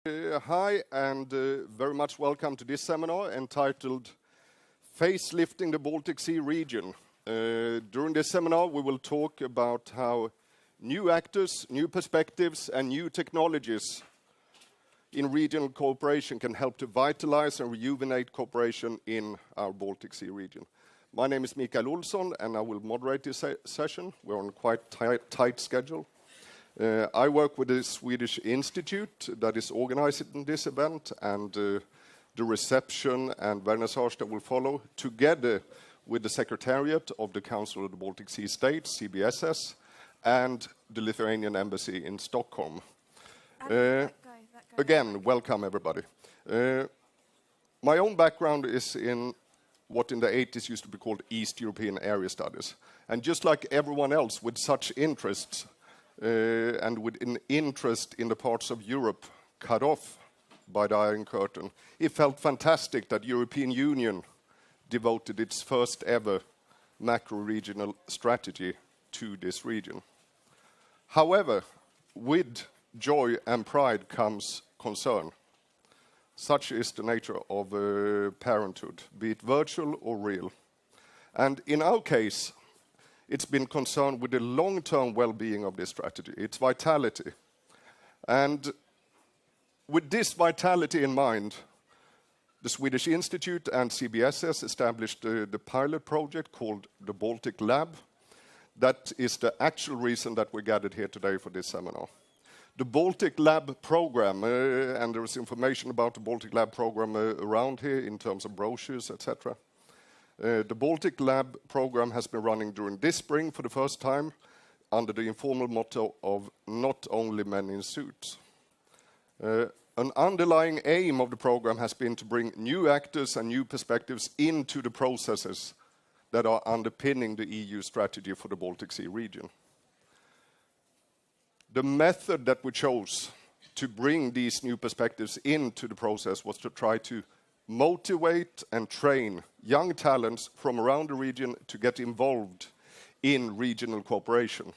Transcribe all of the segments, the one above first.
Hi, and very much welcome to this seminar entitled Facelifting the Baltic Sea Region. During this seminar, we will talk about how new actors, new perspectives, and new technologies in regional cooperation can help to vitalize and rejuvenate cooperation in our Baltic Sea region. My name is Mikael Olsson, and I will moderate this session. We're on a quite tight schedule. I work with the Swedish Institute that is organizing this event, and the reception and vernissage that will follow, together with the Secretariat of the Council of the Baltic Sea States, CBSS, and the Lithuanian Embassy in Stockholm. Again, welcome everybody. My own background is in what in the 80s used to be called East European Area Studies. And just like everyone else with such interests, and with an interest in the parts of Europe cut off by the Iron Curtain, it felt fantastic that the European Union devoted its first ever macro-regional strategy to this region. However, with joy and pride comes concern. Such is the nature of parenthood, be it virtual or real. And in our case, it's been concerned with the long-term well-being of this strategy, its vitality. And with this vitality in mind, the Swedish Institute and CBSS established the pilot project called the Balticlab. That is the actual reason that we gathered here today for this seminar. The Balticlab Programme, and there is information about the Balticlab Programme around here in terms of brochures, etc. The Balticlab Programme has been running during this spring for the first time under the informal motto of not only men in suits. An underlying aim of the programme has been to bring new actors and new perspectives into the processes that are underpinning the EU strategy for the Baltic Sea region. The method that we chose to bring these new perspectives into the process was to try to motivate and train young talents from around the region to get involved in regional cooperation.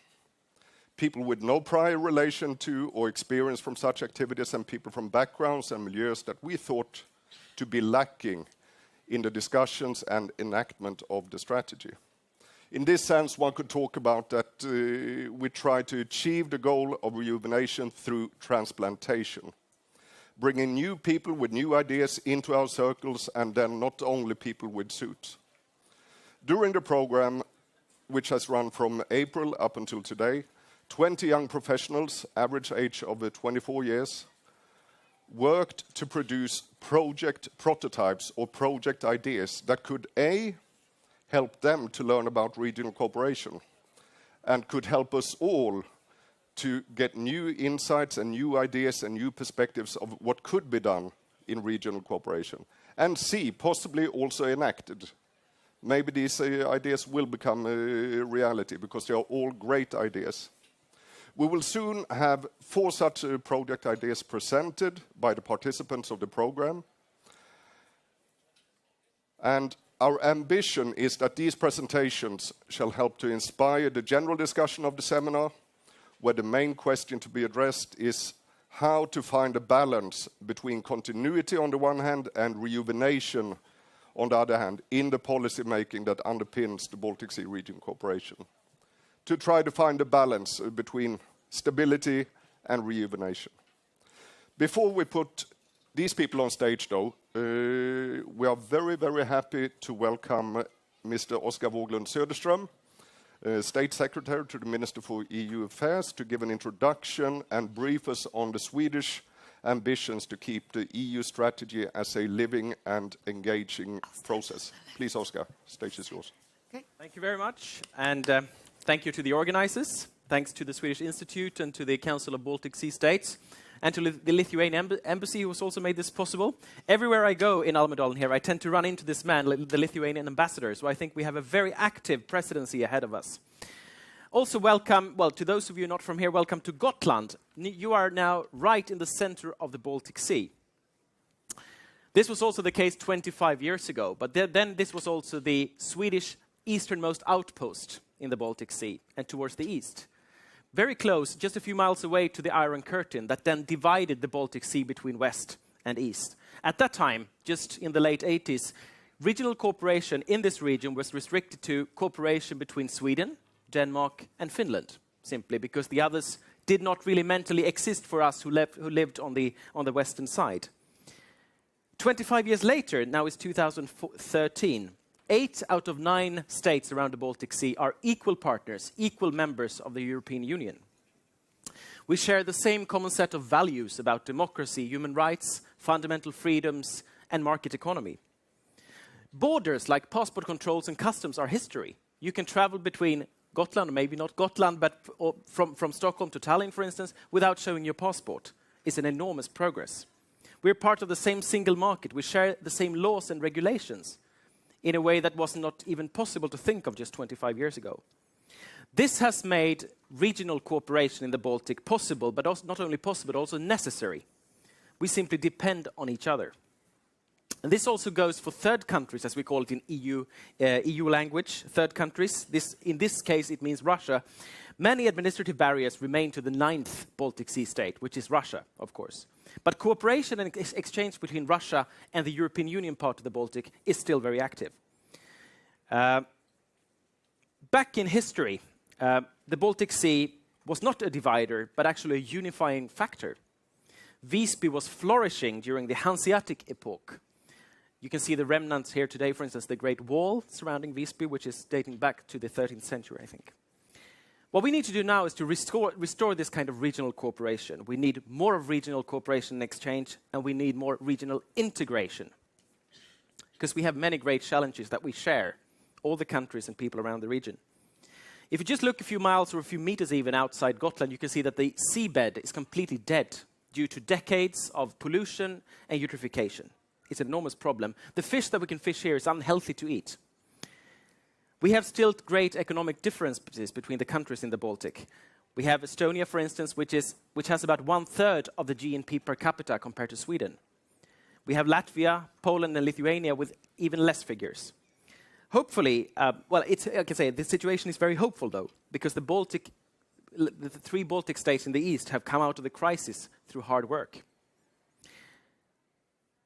People with no prior relation to or experience from such activities, and people from backgrounds and milieus that we thought to be lacking in the discussions and enactment of the strategy. In this sense, one could talk about that we try to achieve the goal of rejuvenation through transplantation, bringing new people with new ideas into our circles, and then not only people with suits. During the program, which has run from April up until today, 20 young professionals, average age of 24 years, worked to produce project prototypes or project ideas that could A, help them to learn about regional cooperation, and could help us all to get new insights and new ideas and new perspectives of what could be done in regional cooperation. And C, possibly also enacted. Maybe these ideas will become a reality, because they are all great ideas. We will soon have 4 such project ideas presented by the participants of the program. And our ambition is that these presentations shall help to inspire the general discussion of the seminar, where the main question to be addressed is how to find a balance between continuity on the one hand and rejuvenation on the other hand in the policy making that underpins the Baltic Sea region cooperation. To try to find a balance between stability and rejuvenation. Before we put these people on stage, though, we are very, very happy to welcome Mr. Oskar Wåglund Söderström, State Secretary to the Minister for EU Affairs, to give an introduction and brief us on the Swedish ambitions to keep the EU strategy as a living and engaging process. Please, Oskar, stage is yours. Okay. Thank you very much, and thank you to the organizers. Thanks to the Swedish Institute and to the Council of Baltic Sea States, and to the Lithuanian Embassy, who has also made this possible. Everywhere I go in Almedalen here, I tend to run into this man, the Lithuanian ambassador, so I think we have a very active presidency ahead of us. Also welcome, well, to those of you not from here, welcome to Gotland. You are now right in the center of the Baltic Sea. This was also the case 25 years ago, but then this was also the Swedish easternmost outpost in the Baltic Sea and towards the east. very close, just a few miles away to the Iron Curtain that then divided the Baltic Sea between west and east. At that time, just in the late 80s, regional cooperation in this region was restricted to cooperation between Sweden, Denmark, and Finland, simply because the others did not really mentally exist for us who lived on the western side. 25 years later, now it's 2013, 8 out of 9 states around the Baltic Sea are equal partners, equal members of the European Union. We share the same common set of values about democracy, human rights, fundamental freedoms, and market economy. Borders like passport controls and customs are history. You can travel between Gotland, or maybe not Gotland, but from Stockholm to Tallinn, for instance, without showing your passport. It's an enormous progress. We're part of the same single market. We share the same laws and regulations in a way that was not even possible to think of just 25 years ago. This has made regional cooperation in the Baltic possible, but also not only possible, but also necessary. We simply depend on each other. And this also goes for third countries, as we call it in EU language, third countries. In this case, it means Russia. Many administrative barriers remain to the 9th Baltic Sea state, which is Russia, of course. But cooperation and exchange between Russia and the European Union part of the Baltic is still very active. Back in history, the Baltic Sea was not a divider, but actually a unifying factor. Visby was flourishing during the Hanseatic epoch. You can see the remnants here today, for instance, the Great Wall surrounding Visby, which is dating back to the 13th century, I think. What we need to do now is to restore this kind of regional cooperation. We need more of regional cooperation and exchange, and we need more regional integration. Because we have many great challenges that we share, all the countries and people around the region. If you just look a few miles or a few meters even outside Gotland, you can see that the seabed is completely dead due to decades of pollution and eutrophication. It's an enormous problem. The fish that we can fish here is unhealthy to eat. We have still great economic differences between the countries in the Baltic. We have Estonia, for instance, which has about 1/3 of the GNP per capita compared to Sweden. We have Latvia, Poland, and Lithuania with even less figures. Hopefully, I can say the situation is very hopeful, though, because the 3 Baltic states in the east have come out of the crisis through hard work.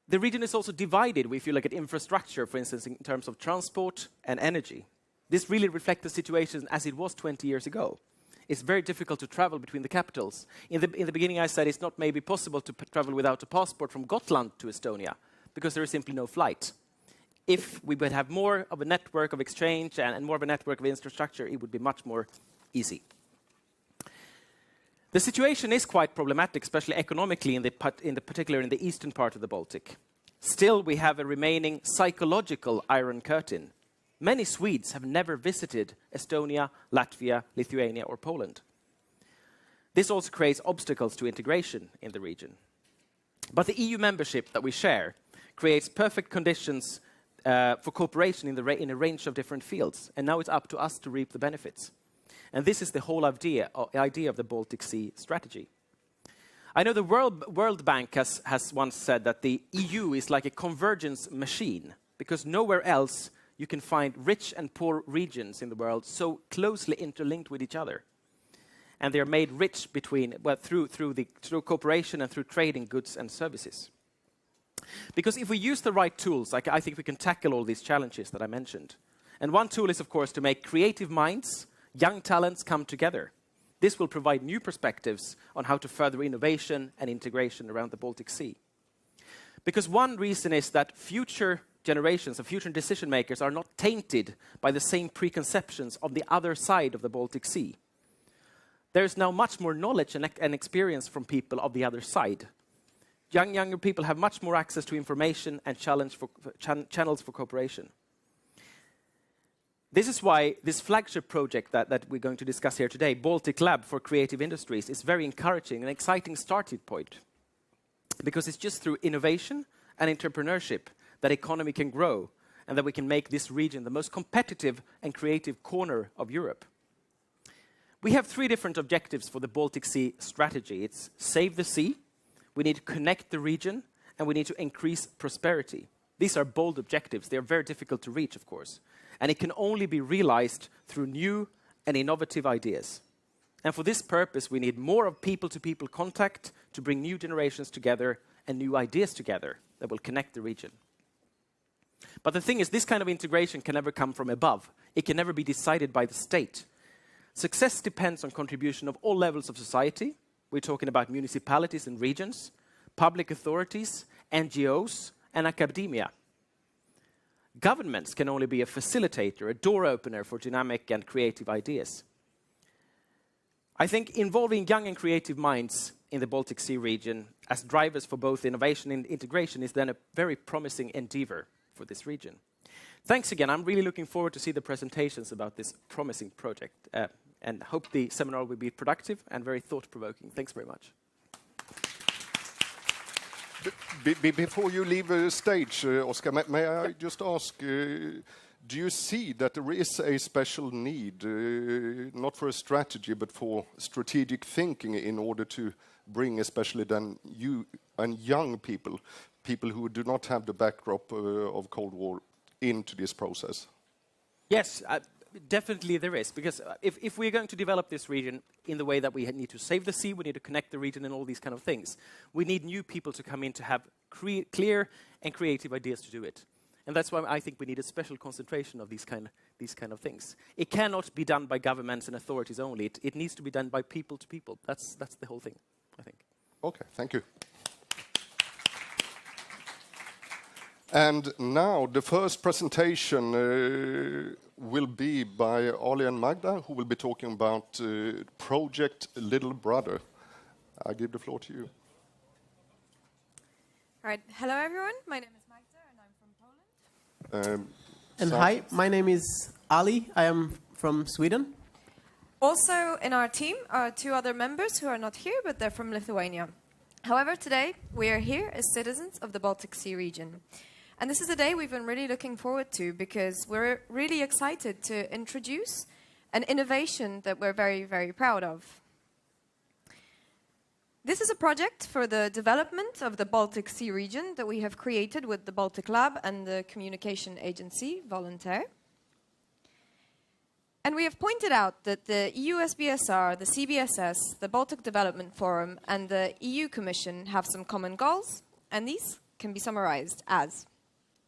The region is also divided if you look at infrastructure, for instance, in terms of transport and energy. This really reflects the situation as it was 20 years ago. It's very difficult to travel between the capitals. In the beginning, I said it's not maybe possible to travel without a passport from Gotland to Estonia, because there is simply no flight. If we would have more of a network of exchange and more of a network of infrastructure, it would be much more easy. The situation is quite problematic, especially economically, particularly in the eastern part of the Baltic. Still, we have a remaining psychological Iron Curtain. Many Swedes have never visited Estonia, Latvia, Lithuania, or Poland. This also creates obstacles to integration in the region. But the EU membership that we share creates perfect conditions for cooperation in a range of different fields, and now it's up to us to reap the benefits. And this is the whole idea of the Baltic Sea strategy. I know the World Bank has once said that the EU is like a convergence machine, because nowhere else you can find rich and poor regions in the world so closely interlinked with each other. And they are made rich through cooperation and through trading goods and services. Because if we use the right tools, I think we can tackle all these challenges that I mentioned. And one tool is, of course, to make creative minds, young talents come together. This will provide new perspectives on how to further innovation and integration around the Baltic Sea. Because one reason is that future generations of future decision makers are not tainted by the same preconceptions of the other side of the Baltic Sea. There is now much more knowledge and experience from people of the other side. Younger people have much more access to information and channels for cooperation. This is why this flagship project that we're going to discuss here today, Balticlab for Creative Industries, is very encouraging and exciting starting point. Because it's just through innovation and entrepreneurship that economy can grow and that we can make this region the most competitive and creative corner of Europe. We have 3 different objectives for the Baltic Sea strategy. It's save the sea, we need to connect the region, and we need to increase prosperity. These are bold objectives. They are very difficult to reach, of course. And it can only be realized through new and innovative ideas. And for this purpose, we need more of people-to-people contact to bring new generations together and new ideas together that will connect the region. But the thing is, this kind of integration can never come from above. It can never be decided by the state. Success depends on contribution of all levels of society. We're talking about municipalities and regions, public authorities, NGOs, and academia. Governments can only be a facilitator, a door opener for dynamic and creative ideas. I think involving young and creative minds in the Baltic Sea region as drivers for both innovation and integration is then a very promising endeavor for this region. Thanks again. I'm really looking forward to see the presentations about this promising project and hope the seminar will be productive and very thought-provoking. Thanks very much. Before you leave the stage, Oscar, may I just ask, do you see that there is a special need, not for a strategy, but for strategic thinking in order to bring especially then you and young people, people who do not have the backdrop of Cold War, into this process? Yes, definitely there is, because if we're going to develop this region in the way that we need to save the sea, we need to connect the region and all these kind of things, we need new people to come in to have clear and creative ideas to do it. And that's why I think we need a special concentration of these kind of things. It cannot be done by governments and authorities only. It needs to be done by people to people. That's the whole thing, I think. Okay, thank you. And now the first presentation will be by Ali and Magda, who will be talking about Project Little Brother. I give the floor to you. All right. Hello, everyone. My name is Magda, and I'm from Poland. And hi, my name is Ali. I am from Sweden. Also in our team are two other members who are not here, but they're from Lithuania. However, today we are here as citizens of the Baltic Sea region. And this is a day we've been really looking forward to because we're really excited to introduce an innovation that we're very, very proud of. This is a project for the development of the Baltic Sea region that we have created with the Balticlab and the communication agency, Volunteer. And we have pointed out that the EU SBSR, the CBSS, the Baltic Development Forum, and the EU Commission have some common goals, and these can be summarized as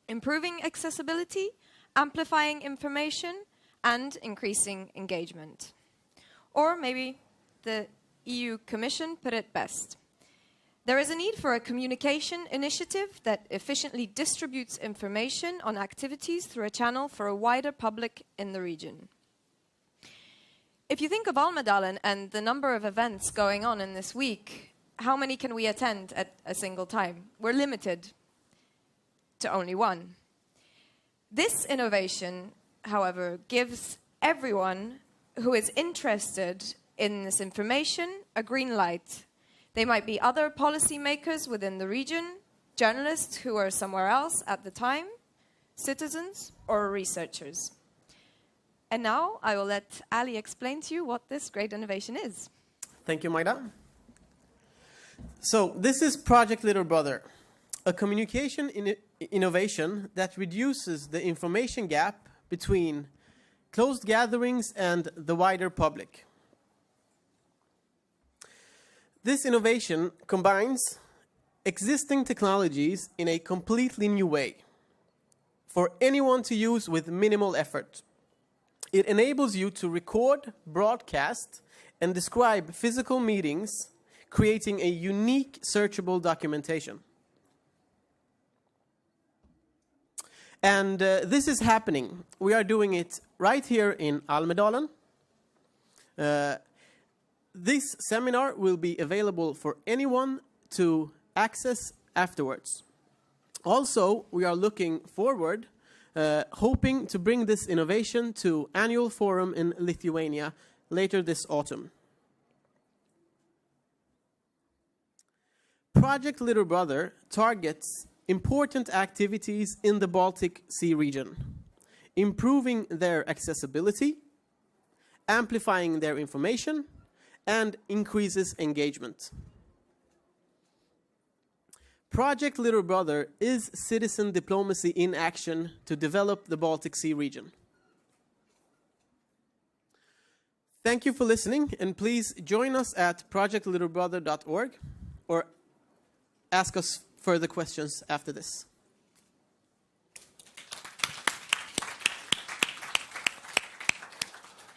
improving accessibility, amplifying information, and increasing engagement. Or maybe the EU Commission put it best. There is a need for a communication initiative that efficiently distributes information on activities through a channel for a wider public in the region. If you think of Almedalen and the number of events going on in this week, how many can we attend at a single time? We're limited to only one. This innovation, however, gives everyone who is interested in this information a green light. They might be other policymakers within the region, journalists who are somewhere else at the time, citizens, or researchers. And now I will let Ali explain to you what this great innovation is. Thank you, Magda. So this is Project Little Brother, a communication innovation that reduces the information gap between closed gatherings and the wider public. This innovation combines existing technologies in a completely new way for anyone to use with minimal effort. It enables you to record, broadcast, and describe physical meetings, creating a unique searchable documentation. And this is happening. We are doing it right here in Almedalen. This seminar will be available for anyone to access afterwards. Also, we are looking forward, hoping to bring this innovation to annual forum in Lithuania later this autumn. Project Little Brother targets important activities in the Baltic Sea region, improving their accessibility, amplifying their information, and increases engagement. Project Little Brother is citizen diplomacy in action to develop the Baltic Sea region. Thank you for listening, and please join us at projectlittlebrother.org or ask us further questions after this.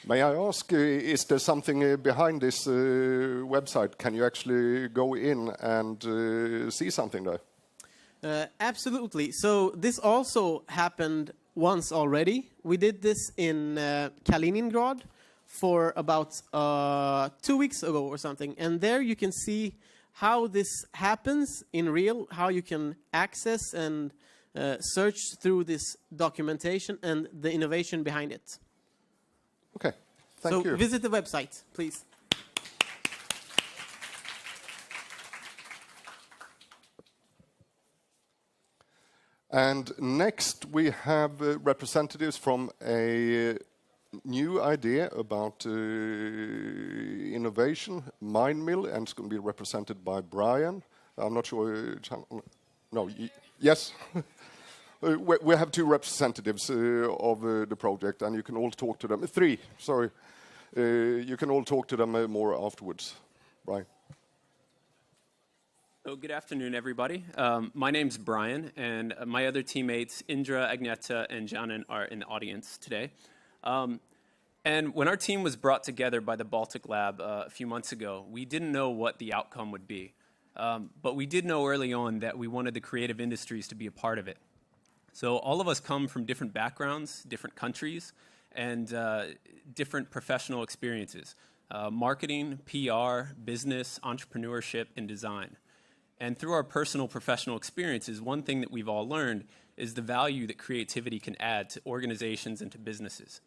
May I ask, is there something behind this website? Can you actually go in and see something there? Absolutely. So this also happened once already. We did this in Kaliningrad for about 2 weeks ago or something. And there you can see how this happens in real, how you can access and search through this documentation and the innovation behind it. Okay, thank you. So visit the website, please. And next we have representatives from a new idea about innovation, Mindmill, and it's going to be represented by Brian. I'm not sure. No, yes. We have 2 representatives of the project, and you can all talk to them. 3, sorry. You can all talk to them more afterwards. Brian. So good afternoon, everybody. My name's Brian, and my other teammates, Indra, Agneta, and Janan, are in the audience today. And when our team was brought together by the Balticlab a few months ago, we didn't know what the outcome would be. But we did know early on that we wanted the creative industries to be a part of it. So all of us come from different backgrounds, different countries, and different professional experiences. Marketing, PR, business, entrepreneurship, and design. And through our personal professional experiences, one thing that we've all learned is the value that creativity can add to organizations and to businesses.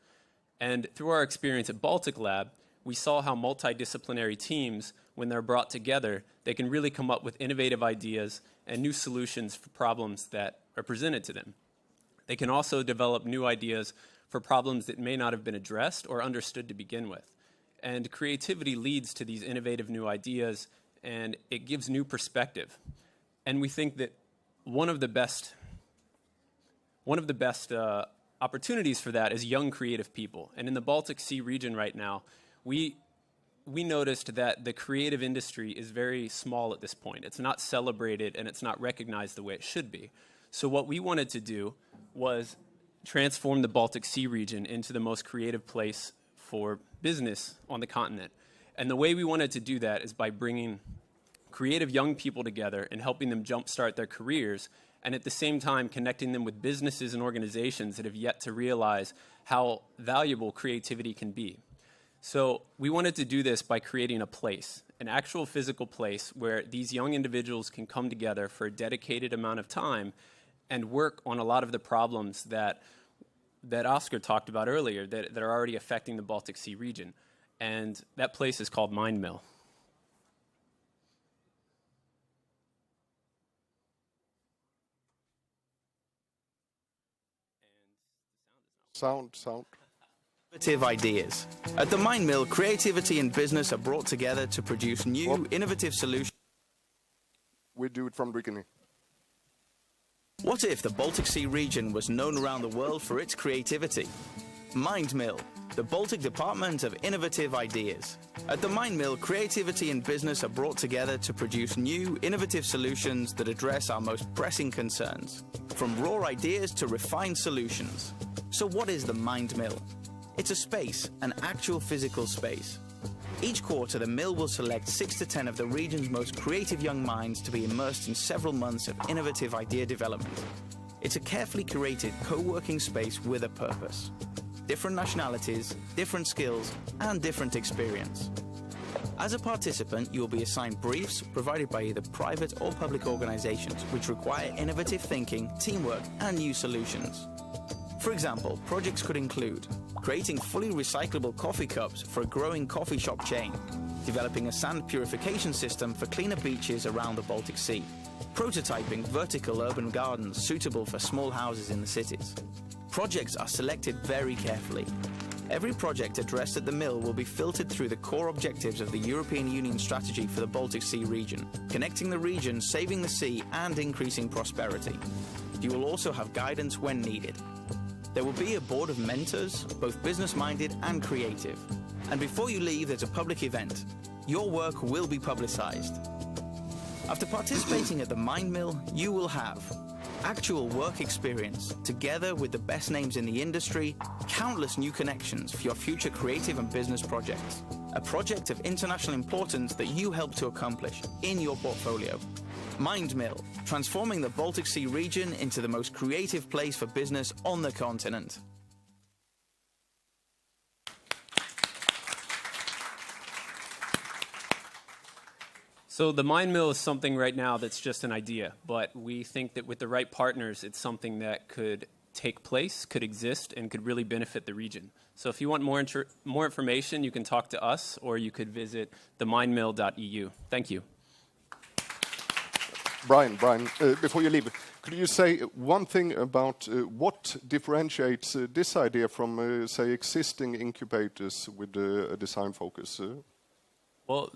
And through our experience at Balticlab, we saw how multidisciplinary teams, when they're brought together, they can really come up with innovative ideas and new solutions for problems that are presented to them. They can also develop new ideas for problems that may not have been addressed or understood to begin with. And creativity leads to these innovative new ideas, and it gives new perspective. And we think that one of the best opportunities for that is young creative people. And in the Baltic Sea region right now, we noticed that the creative industry is very small at this point. It's not celebrated and it's not recognized the way it should be. So what we wanted to do was transform the Baltic Sea region into the most creative place for business on the continent. And the way we wanted to do that is by bringing creative young people together and helping them jumpstart their careers, and at the same time connecting them with businesses and organizations that have yet to realize how valuable creativity can be. So we wanted to do this by creating a place, an actual physical place where these young individuals can come together for a dedicated amount of time and work on a lot of the problems that Oscar talked about earlier that are already affecting the Baltic Sea region. And that place is called Mindmill. Sound. Innovative ideas. At the Mindmill, creativity and business are brought together to produce new, innovative solutions. We do it from the beginning. What if the Baltic Sea region was known around the world for its creativity? Mindmill, the Baltic Department of Innovative Ideas. At the Mindmill, creativity and business are brought together to produce new, innovative solutions that address our most pressing concerns, from raw ideas to refined solutions. So what is the Mindmill? It's a space, an actual physical space. Each quarter, the mill will select 6 to 10 of the region's most creative young minds to be immersed in several months of innovative idea development. It's a carefully curated co-working space with a purpose. Different nationalities, different skills, and different experience. As a participant, you will be assigned briefs provided by either private or public organizations which require innovative thinking, teamwork, and new solutions. For example, projects could include creating fully recyclable coffee cups for a growing coffee shop chain, developing a sand purification system for cleaner beaches around the Baltic Sea, prototyping vertical urban gardens suitable for small houses in the cities. Projects are selected very carefully. Every project addressed at the mill will be filtered through the core objectives of the European Union strategy for the Baltic Sea region, connecting the region, saving the sea, and increasing prosperity. You will also have guidance when needed. There will be a board of mentors, both business-minded and creative. And before you leave, there's a public event. Your work will be publicized. After participating at the Mind Mill, you will have actual work experience, together with the best names in the industry, countless new connections for your future creative and business projects. A project of international importance that you help to accomplish in your portfolio. Mind Mill, transforming the Baltic Sea region into the most creative place for business on the continent. So the Mind Mill is something right now that's just an idea, but we think that with the right partners, it's something that could take place, could exist, and could really benefit the region. So if you want more information, you can talk to us, or you could visit themindmill.eu. Thank you. Brian, before you leave, could you say one thing about what differentiates this idea from, say, existing incubators with a design focus? Well,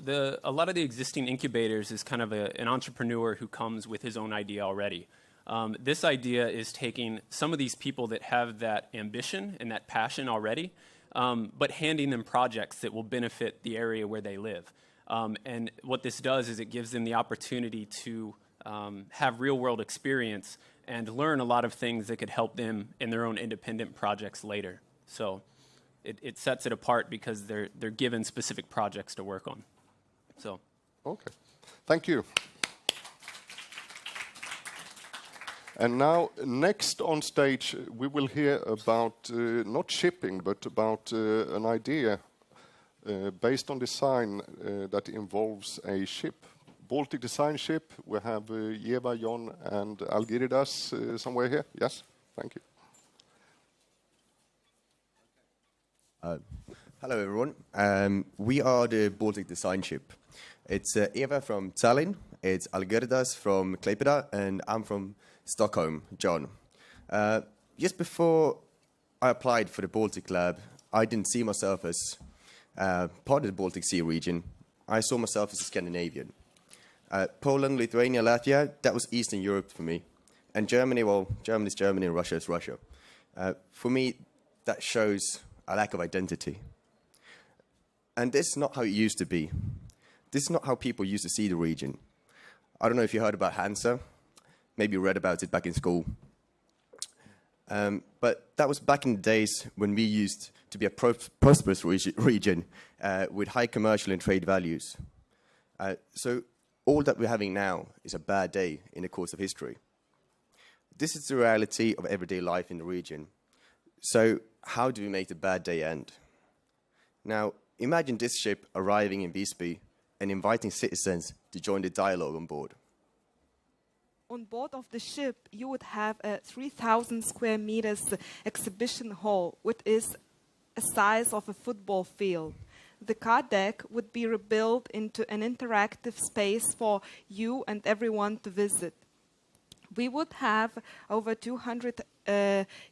a lot of the existing incubators is kind of an entrepreneur who comes with his own idea already. This idea is taking some of these people that have that ambition and that passion already, but handing them projects that will benefit the area where they live. And what this does is it gives them the opportunity to have real-world experience and learn a lot of things that could help them in their own independent projects later. So it sets it apart because they're given specific projects to work on. So. Okay, thank you. And now, next on stage, we will hear about not shipping, but about an idea based on design that involves a ship. Baltic Design Ship. We have Eva, John, and Algiridas somewhere here. Yes, thank you. Hello, everyone. We are the Baltic Design Ship. It's Eva from Tallinn, it's Algiridas from Klaipėda, and I'm from Stockholm, John. Just before I applied for the Balticlab, I didn't see myself as part of the Baltic Sea region. I saw myself as a Scandinavian. Poland, Lithuania, Latvia, that was Eastern Europe for me. And Germany, well, Germany is Germany and Russia is Russia. For me, that shows a lack of identity. And this is not how it used to be. This is not how people used to see the region. I don't know if you heard about Hansa. Maybe you read about it back in school. But that was back in the days when we used to be a prosperous region with high commercial and trade values. So all that we're having now is a bad day in the course of history. This is the reality of everyday life in the region. So how do we make the bad day end? Now, imagine this ship arriving in Visby and inviting citizens to join the dialogue on board. On board of the ship, you would have a 3,000 square meters exhibition hall, which is a size of a football field. The car deck would be rebuilt into an interactive space for you and everyone to visit. We would have over 200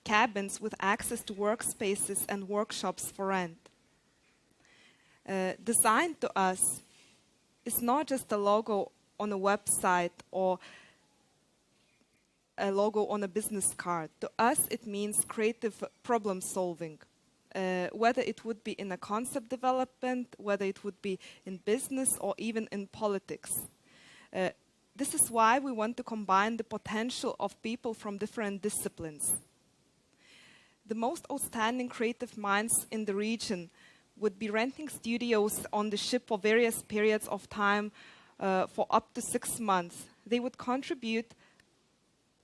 cabins with access to workspaces and workshops for rent. Design to us is not just a logo on a website or a logo on a business card. To us, it means creative problem solving. Whether it would be in a concept development, whether it would be in business or even in politics. This is why we want to combine the potential of people from different disciplines. The most outstanding creative minds in the region would be renting studios on the ship for various periods of time for up to 6 months. They would contribute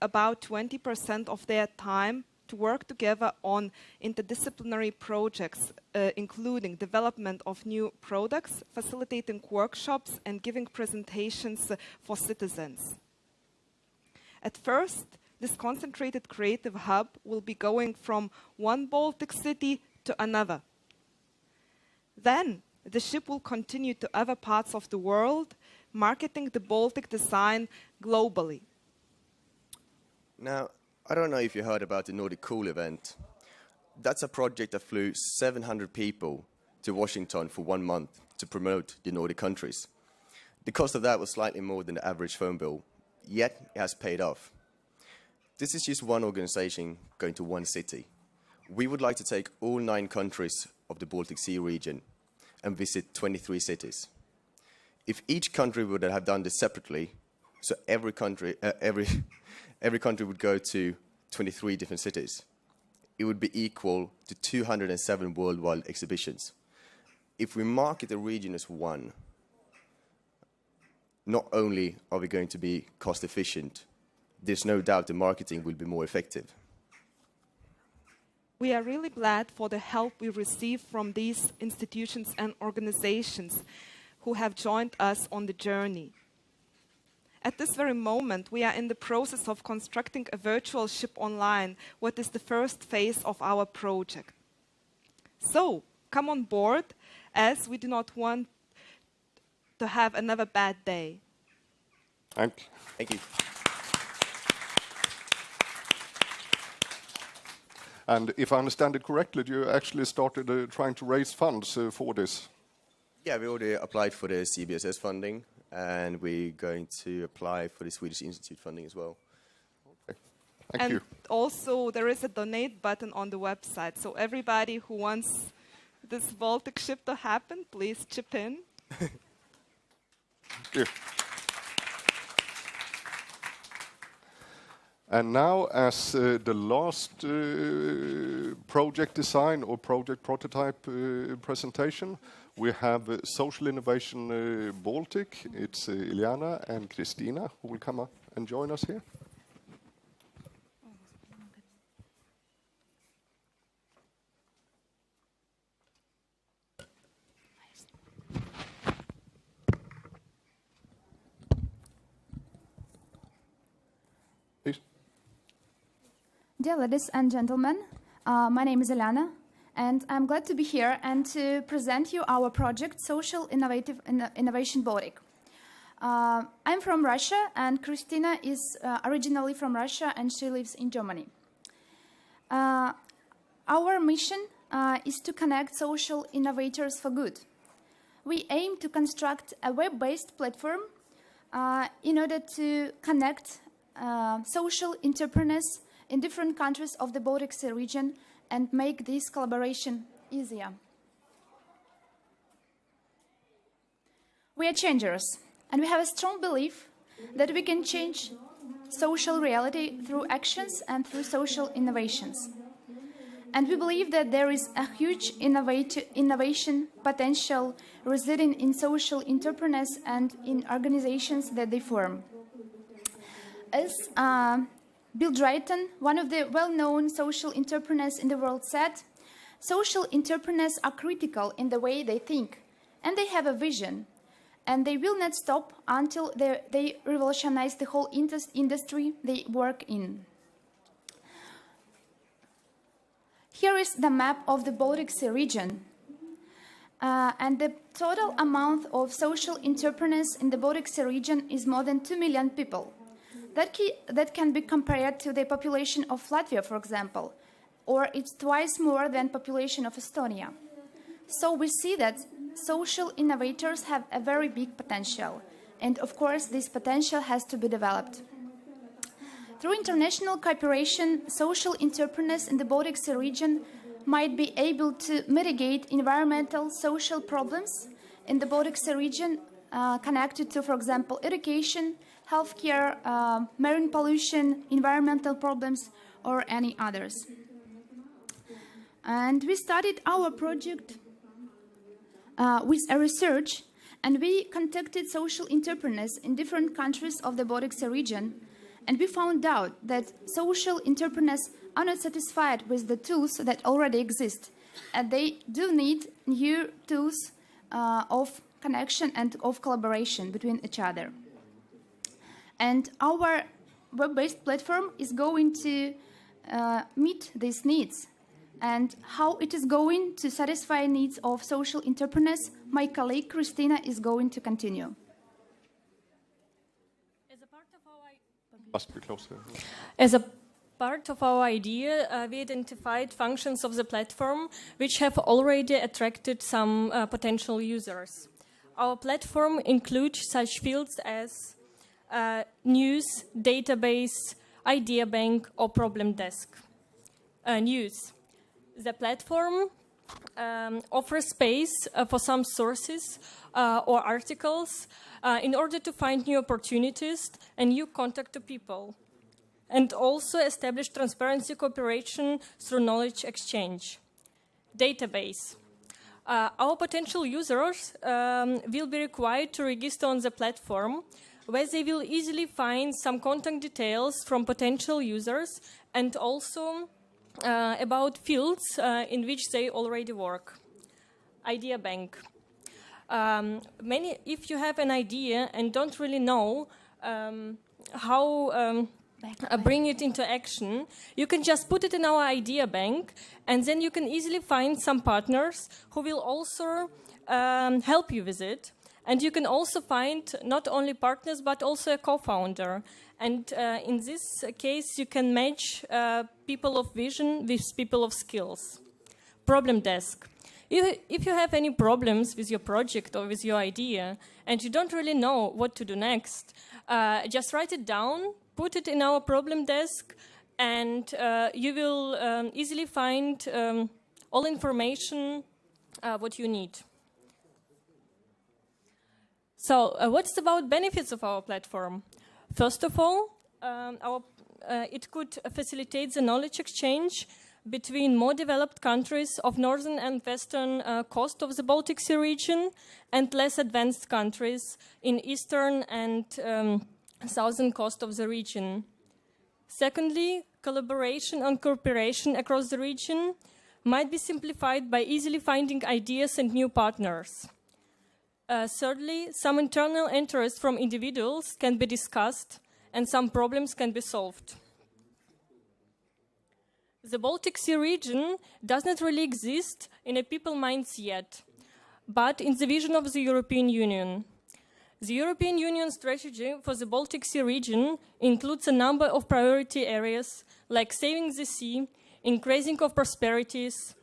about 20% of their time to work together on interdisciplinary projects, including development of new products, facilitating workshops, and giving presentations for citizens. At first, this concentrated creative hub will be going from one Baltic city to another. Then, the ship will continue to other parts of the world, marketing the Baltic design globally. Now, I don't know if you heard about the Nordic Cool event. That's a project that flew 700 people to Washington for 1 month to promote the Nordic countries. The cost of that was slightly more than the average phone bill, yet it has paid off. This is just one organization going to one city. We would like to take all 9 countries of the Baltic Sea region and visit 23 cities. If each country would have done this separately, so every country would go to 23 different cities, it would be equal to 207 worldwide exhibitions. If we market a region as one, not only are we going to be cost efficient, there's no doubt the marketing will be more effective. We are really glad for the help we receive from these institutions and organizations who have joined us on the journey. At this very moment, we are in the process of constructing a virtual ship online, what is the first phase of our project. So, come on board, as we do not want to have another bad day. Thank Thank you. And if I understand it correctly, you actually started trying to raise funds for this. Yeah, we already applied for the CBSS funding, and we're going to apply for the Swedish Institute funding as well. Okay. Thank you. Also, there is a donate button on the website, so everybody who wants this Baltic ship to happen, please chip in. Thank you. And now, as the last project design or project prototype presentation, we have Social Innovation Baltic. It's Iljana and Kristina who will come up and join us here. Please. Dear ladies and gentlemen, my name is Iljana, and I'm glad to be here and to present you our project, Social Innovation Baltic. I'm from Russia, and Kristina is originally from Russia, and she lives in Germany. Our mission is to connect social innovators for good. We aim to construct a web-based platform in order to connect social entrepreneurs in different countries of the Baltic Sea region and make this collaboration easier. We are changers, and we have a strong belief that we can change social reality through actions and through social innovations. And we believe that there is a huge innovation potential residing in social entrepreneurs and in organizations that they form. As Bill Drayton, one of the well-known social entrepreneurs in the world, said, social entrepreneurs are critical in the way they think, and they have a vision, and they will not stop until they revolutionize the whole industry they work in. Here is the map of the Baltic Sea region, and the total amount of social entrepreneurs in the Baltic Sea region is more than 2 million people. That can be compared to the population of Latvia, for example, or it's twice more than population of Estonia. So we see that social innovators have a very big potential, and of course this potential has to be developed. Through international cooperation, social entrepreneurs in the Baltic Sea region might be able to mitigate environmental, social problems in the Baltic Sea region connected to, for example, education, healthcare, marine pollution, environmental problems, or any others. And we started our project with a research, and we contacted social entrepreneurs in different countries of the Baltic Sea region, and we found out that social entrepreneurs are not satisfied with the tools that already exist, and they do need new tools of connection and of collaboration between each other. And our web-based platform is going to meet these needs. And how it is going to satisfy needs of social entrepreneurs, my colleague Kristina is going to continue. As a part of our idea, we identified functions of the platform which have already attracted some potential users. Our platform includes such fields as news, database, idea bank, or problem desk. News. The platform offer space for some sources or articles in order to find new opportunities and new contact to people, and also establish transparency cooperation through knowledge exchange. Database. Our potential users will be required to register on the platform, where they will easily find some contact details from potential users and also about fields in which they already work. Idea bank. If you have an idea and don't really know how bring it into action, you can just put it in our idea bank, and then you can easily find some partners who will also help you with it. And you can also find not only partners, but also a co-founder. And in this case, you can match people of vision with people of skills. Problem desk. If you have any problems with your project or with your idea, and you don't really know what to do next, just write it down, put it in our problem desk, and you will easily find all information what you need. So what's about benefits of our platform? First of all, it could facilitate the knowledge exchange between more developed countries of northern and western coast of the Baltic Sea region and less advanced countries in eastern and southern coast of the region. Secondly, collaboration and cooperation across the region might be simplified by easily finding ideas and new partners. Thirdly, some internal interests from individuals can be discussed and some problems can be solved. The Baltic Sea region does not really exist in a people's minds yet, but in the vision of the European Union. The European Union strategy for the Baltic Sea region includes a number of priority areas like saving the sea, increasing of prosperities,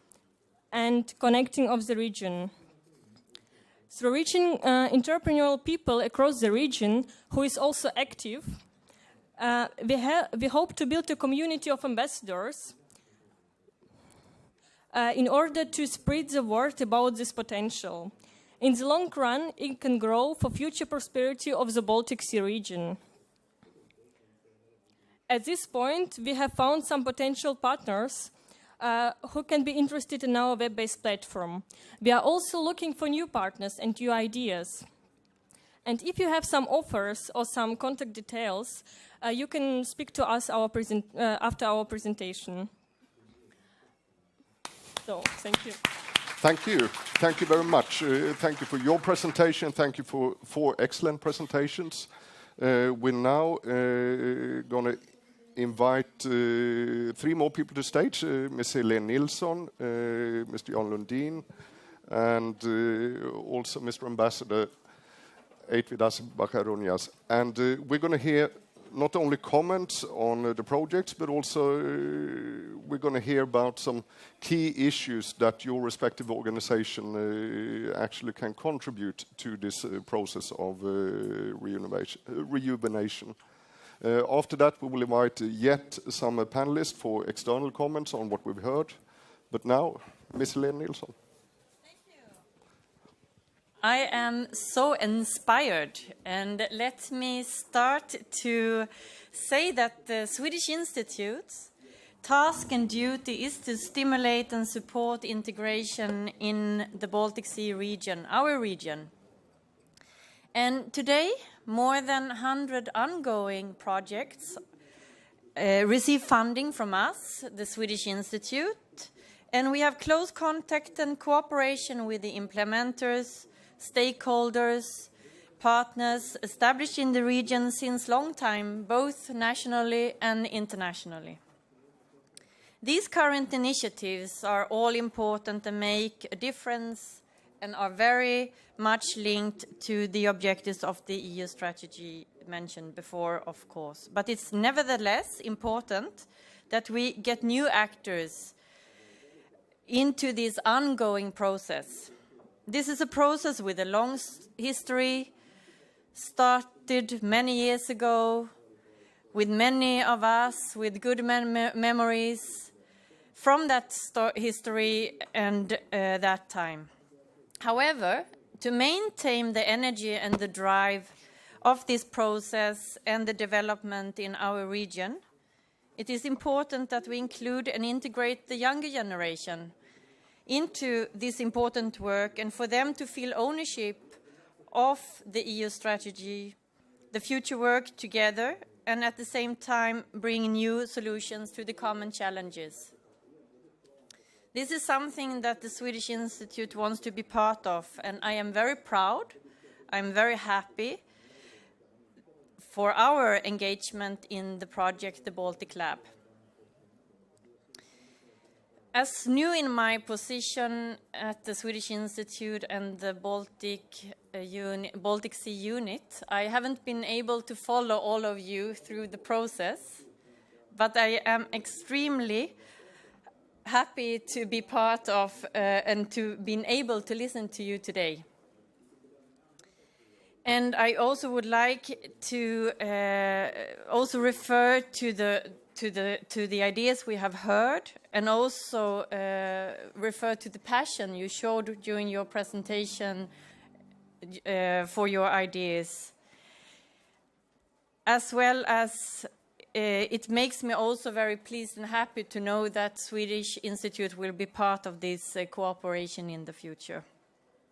and connecting of the region. Through reaching entrepreneurial people across the region who is also active, we hope to build a community of ambassadors in order to spread the word about this potential. In the long run, it can grow for future prosperity of the Baltic Sea region. At this point, we have found some potential partners who can be interested in our web-based platform. We are also looking for new partners and new ideas. And if you have some offers or some contact details, you can speak to us after our presentation. So, thank you. Thank you. Thank you very much. Thank you for your presentation. Thank you for 4 excellent presentations. We're now going to invite 3 more people to stage, Ms. Helene Nilsson, Mr. Jan Lundin, and also Mr. Ambassador Eitvidas Bakaronias. And we're going to hear not only comments on the projects, but also we're going to hear about some key issues that your respective organization actually can contribute to this process of rejuvenation. After that, we will invite yet some panelists for external comments on what we've heard. But now, Ms. Helene Nilsson. I am so inspired, and let me start to say that the Swedish Institute's task and duty is to stimulate and support integration in the Baltic Sea region, our region. And today, more than 100 ongoing projects receive funding from us, the Swedish Institute, and we have close contact and cooperation with the implementers, stakeholders, partners established in the region since long time, both nationally and internationally. These current initiatives are all important and make a difference and are very much linked to the objectives of the EU strategy mentioned before, of course. But it's nevertheless important that we get new actors into this ongoing process. This is a process with a long history, started many years ago, with many of us with good memories, from that history and that time. However, to maintain the energy and the drive of this process and the development in our region, it is important that we include and integrate the younger generation into this important work and for them to feel ownership of the EU strategy, the future work together, and at the same time bring new solutions to the common challenges. This is something that the Swedish Institute wants to be part of, and I am very proud, I'm very happy for our engagement in the project, the Balticlab. As new in my position at the Swedish Institute and the Baltic Sea Unit, I haven't been able to follow all of you through the process, but I am extremely happy to be part of and to be able to listen to you today. And I also would like to also refer to the ideas we have heard, and also refer to the passion you showed during your presentation for your ideas. As well as it makes me also very pleased and happy to know that Swedish Institute will be part of this cooperation in the future,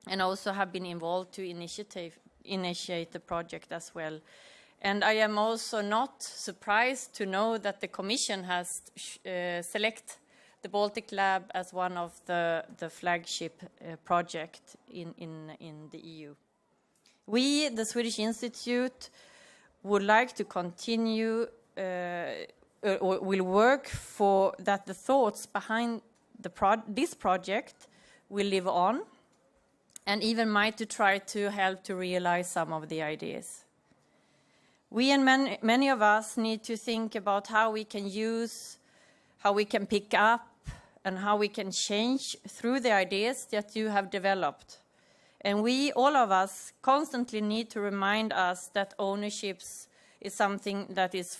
and also have been involved to initiate the project as well. And I am also not surprised to know that the Commission has selected the Balticlab as one of the flagship projects in the EU. We, the Swedish Institute, would like to continue or will work for that the thoughts behind this project will live on, and even might to try to help to realize some of the ideas. We and many of us need to think about how we can use, how we can pick up, and how we can change through the ideas that you have developed. And we, all of us, constantly need to remind us that ownership is something that is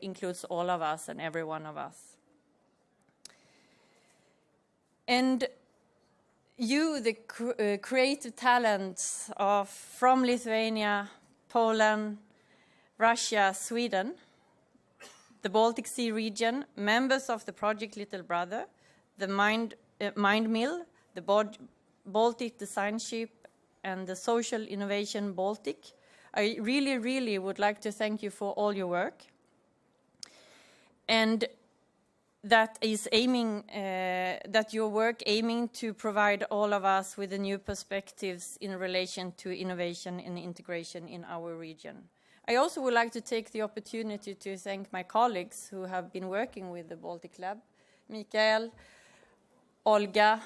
includes all of us and every one of us. And you, the creative talents from Lithuania, Poland, Russia, Sweden, the Baltic Sea region, members of the project Little Brother, the Mind Mill, the Baltic Design Ship, and the Social Innovation Baltic. I really, really would like to thank you for all your work. And that is aiming, that your work aiming to provide all of us with the new perspectives in relation to innovation and integration in our region. I also would like to take the opportunity to thank my colleagues who have been working with the Balticlab, Mikael, Olga,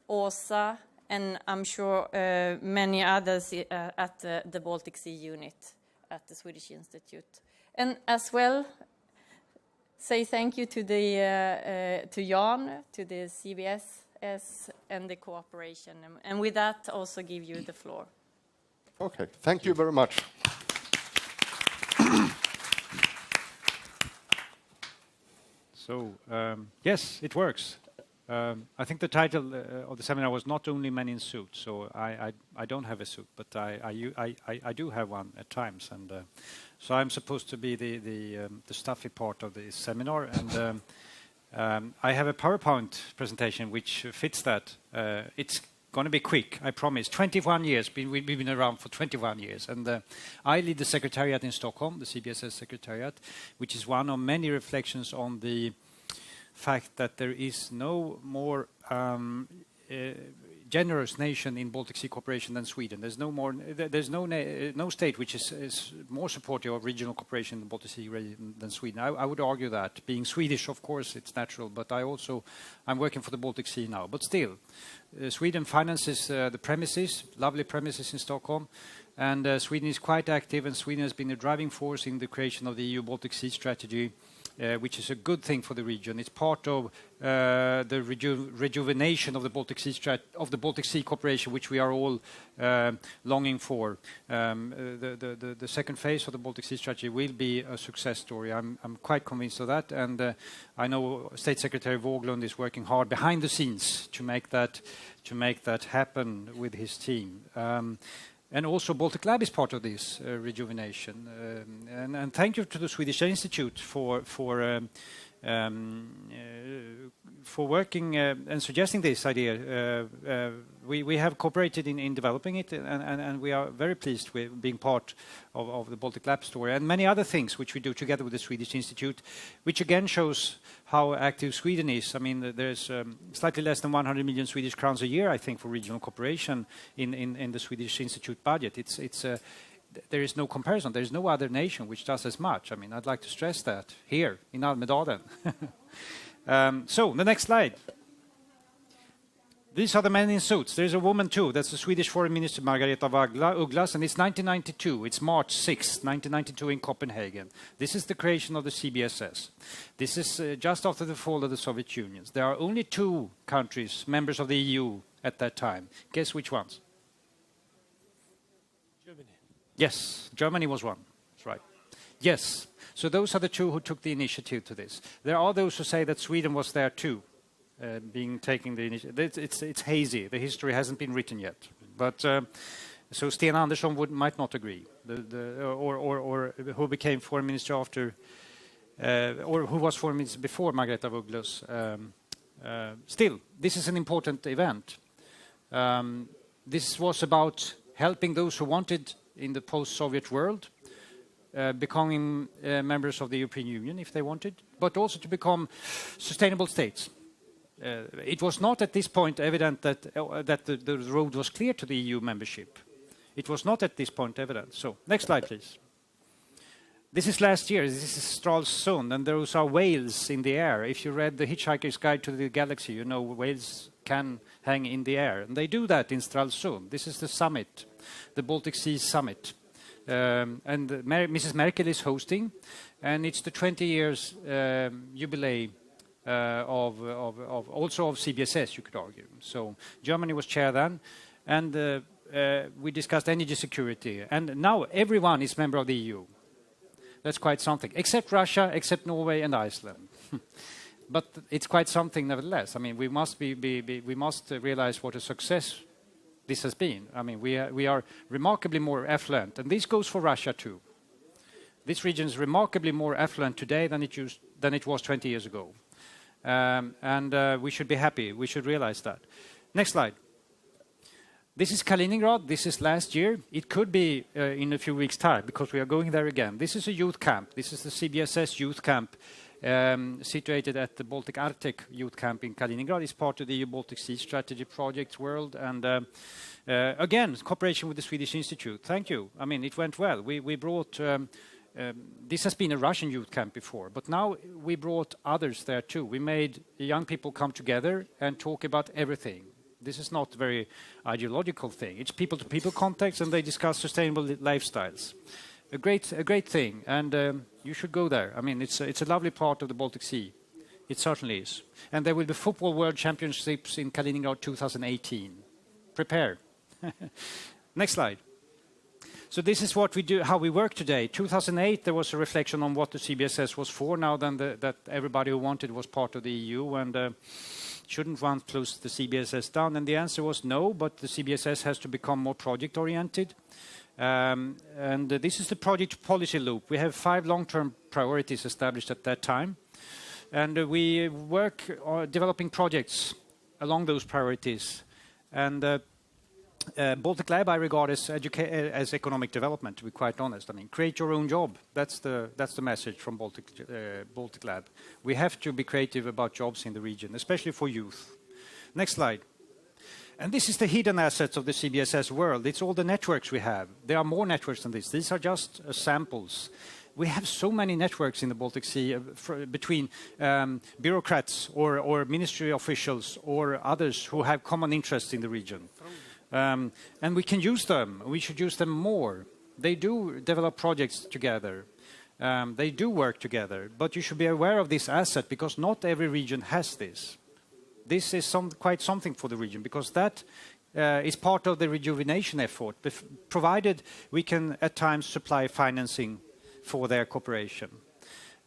Åsa, and I'm sure many others at the Baltic Sea Unit at the Swedish Institute. And as well, say thank you to to Jan, to the CBS, and the cooperation. And with that, also give you the floor. Okay, thank you very much. So, yes, it works. I think the title of the seminar was Not Only Men in Suits, so I don't have a suit, but I do have one at times, and so I'm supposed to be the stuffy part of the seminar, and I have a PowerPoint presentation which fits that. It's going to be quick, I promise. 21 years, we've been around for 21 years, and I lead the secretariat in Stockholm, the CBSS secretariat, which is one of many reflections on the fact that there is no more generous nation in Baltic Sea cooperation than Sweden. There's no more. There's no state which is more supportive of regional cooperation in the Baltic Sea region than Sweden. I would argue that. Being Swedish, of course, it's natural, but I'm working for the Baltic Sea now. But still, Sweden finances the premises, lovely premises in Stockholm, and Sweden is quite active, and Sweden has been a driving force in the creation of the EU Baltic Sea strategy, which is a good thing for the region. It's part of the rejuvenation of the Baltic Sea cooperation, which we are all longing for. The second phase of the Baltic Sea strategy will be a success story. I'm quite convinced of that, and I know State Secretary Våglund is working hard behind the scenes to make that happen with his team. And also Balticlab is part of this rejuvenation. And thank you to the Swedish Institute for working and suggesting this idea. We have cooperated in developing it, and we are very pleased with being part of the Balticlab story and many other things which we do together with the Swedish Institute, which again shows how active Sweden is. I mean, there's slightly less than 100 million Swedish crowns a year, I think, for regional cooperation in the Swedish Institute budget. There is no comparison. There is no other nation which does as much. I mean, I'd like to stress that here in Almedalen. So, the next slide. These are the men in suits. There's a woman too. That's the Swedish Foreign Minister Margareta af Ugglas, and it's 1992. It's March 6, 1992 in Copenhagen. This is the creation of the CBSS. This is just after the fall of the Soviet Union. There are only 2 countries, members of the EU at that time. Guess which ones? Germany. Yes, Germany was one. That's right. Yes. So those are the 2 who took the initiative to this. There are those who say that Sweden was there too. Taking the initiative. It's hazy. The history hasn't been written yet. But so Sten Andersson might not agree, or who became foreign minister after, or who was foreign minister before Margareta af Ugglas. Still, this is an important event. This was about helping those who wanted in the post-Soviet world, becoming members of the European Union if they wanted, but also to become sustainable states. It was not at this point evident that the road was clear to the EU membership. It was not at this point evident. So, next slide, please. This is last year. This is Stralsund, and those are whales in the air. If you read The Hitchhiker's Guide to the Galaxy, you know whales can hang in the air. And they do that in Stralsund. This is the summit, the Baltic Sea Summit. And Mrs. Merkel is hosting, and it's the 20 years jubilee also of CBSS, you could argue. So Germany was chair then, and we discussed energy security. And now everyone is member of the EU. That's quite something, except Russia, except Norway and Iceland. But it's quite something nevertheless. I mean, we must we must realize what a success this has been. I mean, we are remarkably more affluent, and this goes for Russia too. This region is remarkably more affluent today than it was 20 years ago. And we should be happy. We should realize that. Next slide. This is Kaliningrad. This is last year. It could be in a few weeks' time because we are going there again. This is a youth camp. This is the CBSS youth camp situated at the Baltic Arctic youth camp in Kaliningrad. It's part of the EU Baltic Sea Strategy Project World. And again, cooperation with the Swedish Institute. Thank you. I mean, it went well. We brought... this has been a Russian youth camp before, but now we brought others there too. We made young people come together and talk about everything. This is not a very ideological thing. It's people-to-people context, and they discuss sustainable lifestyles. A great thing, and you should go there. I mean, it's a lovely part of the Baltic Sea. It certainly is. And there will be Football World Championships in Kaliningrad 2018. Prepare. Next slide. So this is what we do, how we work today. 2008, there was a reflection on what the CBSS was for. Now then, that everybody who wanted was part of the EU, and shouldn't one close the CBSS down? And the answer was no, but the CBSS has to become more project-oriented. And this is the project policy loop. We have 5 long-term priorities established at that time. And we work on developing projects along those priorities. And Balticlab I regard as economic development, to be quite honest. I mean, create your own job. That's the message from Balticlab. We have to be creative about jobs in the region, especially for youth. Next slide. And this is the hidden assets of the CBSS world. It's all the networks we have. There are more networks than this. These are just samples. We have so many networks in the Baltic Sea between bureaucrats or ministry officials or others who have common interests in the region. And we can use them. We should use them more. They do develop projects together. They do work together, but you should be aware of this asset because not every region has this. This is quite something for the region because that is part of the rejuvenation effort, provided we can at times supply financing for their cooperation.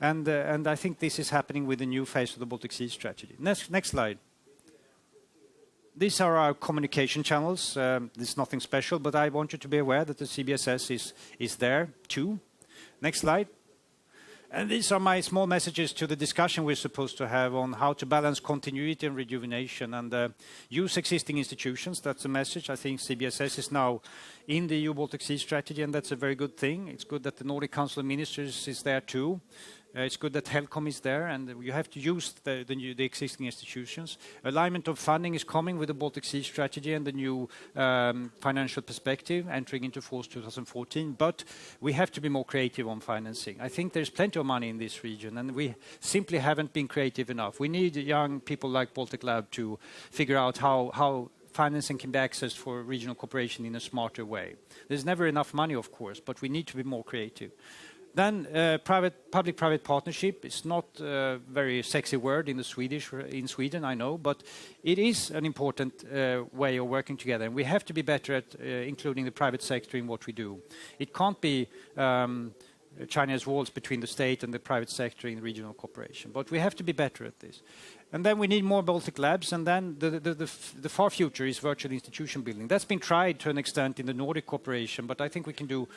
And I think this is happening with the new phase of the Baltic Sea strategy. Next slide. These are our communication channels. There's nothing special, but I want you to be aware that the CBSS is there too. Next slide. And these are my small messages to the discussion we're supposed to have on how to balance continuity and rejuvenation and use existing institutions. That's a message. I think CBSS is now in the EU Baltic Sea strategy, and that's a very good thing. It's good that the Nordic Council of Ministers is there too. It's good that HELCOM is there, and you have to use the existing institutions. Alignment of funding is coming with the Baltic Sea strategy and the new financial perspective entering into force 2014, but we have to be more creative on financing. I think there's plenty of money in this region, and we simply haven't been creative enough. We need young people like Balticlab to figure out how financing can be accessed for regional cooperation in a smarter way. There's never enough money, of course, but we need to be more creative. Then public-private partnership is not a very sexy word in Sweden, I know, but it is an important way of working together. And we have to be better at including the private sector in what we do. It can't be China's walls between the state and the private sector in regional cooperation, but we have to be better at this. And then we need more Baltic labs, and then the far future is virtual institution building. That's been tried to an extent in the Nordic cooperation, but I think we can do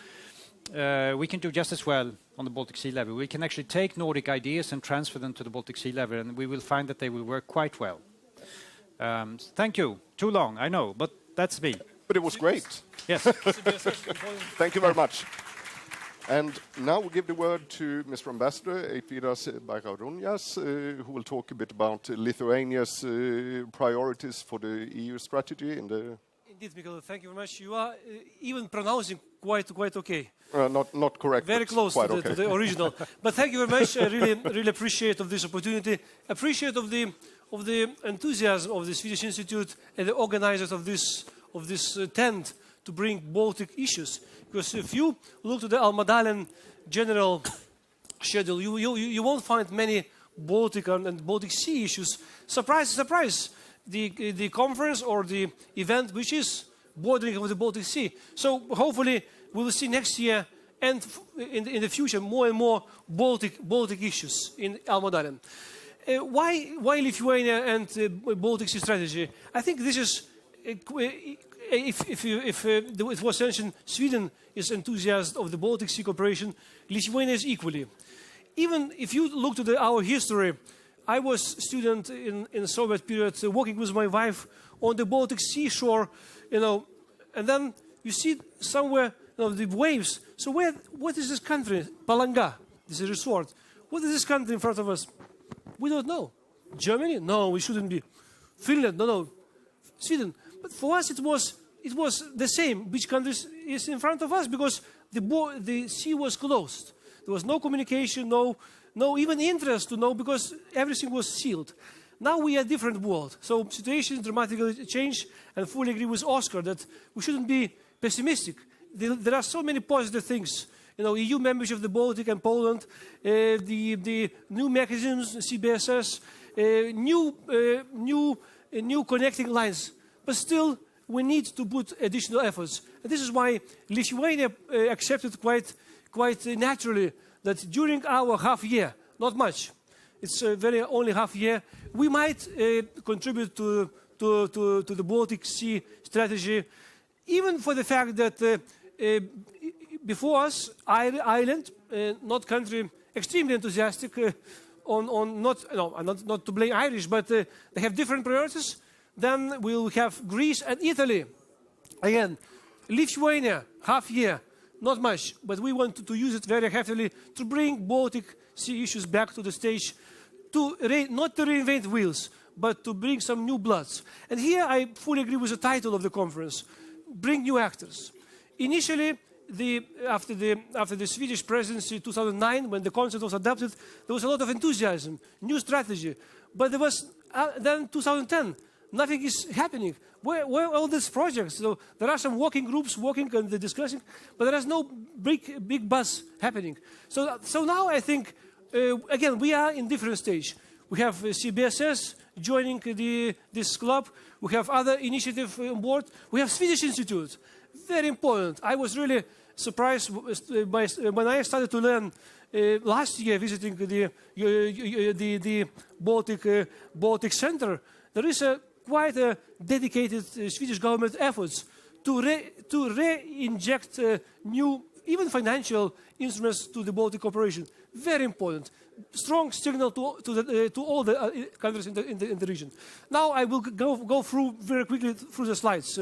just as well on the Baltic Sea level. We can actually take Nordic ideas and transfer them to the Baltic Sea level, and we will find that they will work quite well. Thank you. Too long, I know, but that's me. But it was great. Yes. Thank you very much. And now we'll give the word to Mr. Ambassador Eitvydas Bakarūnas, who will talk a bit about Lithuania's priorities for the EU strategy in the... Indeed, Mikael, thank you very much. You are even pronouncing quite okay. Not correct. Very close to the original. But thank you very much. I really appreciate of this opportunity. Appreciate of the enthusiasm of the Swedish Institute and the organizers of this tent to bring Baltic issues. Because if you look to the Almedalen general schedule, you won't find many Baltic and Baltic Sea issues. Surprise, surprise. The conference or the event which is bordering of the Baltic Sea. So hopefully we will see next year and in the future more and more Baltic issues in Almedalen. Why Lithuania and Baltic Sea strategy? I think this is, if it was mentioned, Sweden is enthusiastic of the Baltic Sea cooperation, Lithuania is equally. Even if you look to our history, I was a student in the Soviet period, working with my wife on the Baltic Sea shore, and then you see somewhere the waves. So what is this country? Palanga, this is a resort. What is this country in front of us? We don't know. Germany? No, we shouldn't be. Finland? No. Sweden. But for us it was the same. Which country is in front of us? Because the sea was closed. There was no communication, no even interest to know, because everything was sealed. Now we are a different world. So situation dramatically changed, and fully agree with Oscar that we shouldn't be pessimistic. There are so many positive things. EU membership of the Baltic and Poland, the new mechanisms, CBSS, new connecting lines. But still, we need to put additional efforts. And this is why Lithuania accepted quite naturally that during our half year, not much, it's only half year, we might contribute to the Baltic Sea strategy, even for the fact that before us, Ireland, not country extremely enthusiastic not to blame Irish, but they have different priorities. Then we'll have Greece and Italy. Again, Lithuania, half year, not much, but we want to use it very heavily to bring Baltic Sea issues back to the stage, not to reinvent wheels, but to bring some new bloods. And here I fully agree with the title of the conference, Bring New Actors. Initially, after the Swedish presidency in 2009, when the concept was adopted, there was a lot of enthusiasm, new strategy. But there was, then 2010, nothing is happening. Where are all these projects? So there are some working groups working and discussing, but there is no big buzz happening. So now I think, again, we are in different stage. We have CBSS joining this club. We have other initiatives on board. We have Swedish Institute, very important. I was really surprised when I started to learn last year visiting the Baltic Center. There is quite a dedicated Swedish government efforts to re-inject new, even financial instruments to the Baltic cooperation. Very important. Strong signal to all the countries in the region. Now I will go through very quickly through the slides.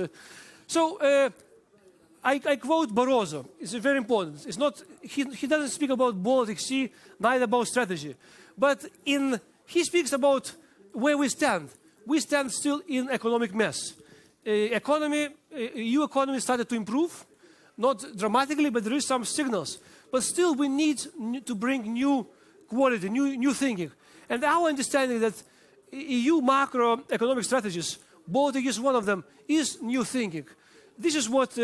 I quote Barroso. It's very important. It's not he doesn't speak about Baltic Sea, neither about strategy, but he speaks about where we stand. We stand still in economic mess. EU economy started to improve, not dramatically, but there is some signals. But still, we need to bring new quality, new thinking. And our understanding that EU macroeconomic strategies, Baltic is one of them, is new thinking. This is what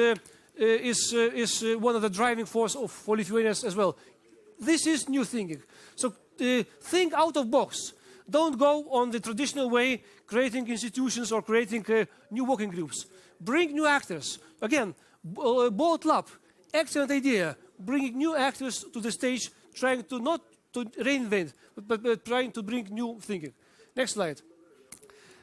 is one of the driving force for Lithuania as well. This is new thinking. So think out of box. Don't go on the traditional way, creating institutions or creating new working groups. Bring new actors. Again, Balticlab, excellent idea. Bringing new actors to the stage, trying to not to reinvent, but trying to bring new thinking. Next slide.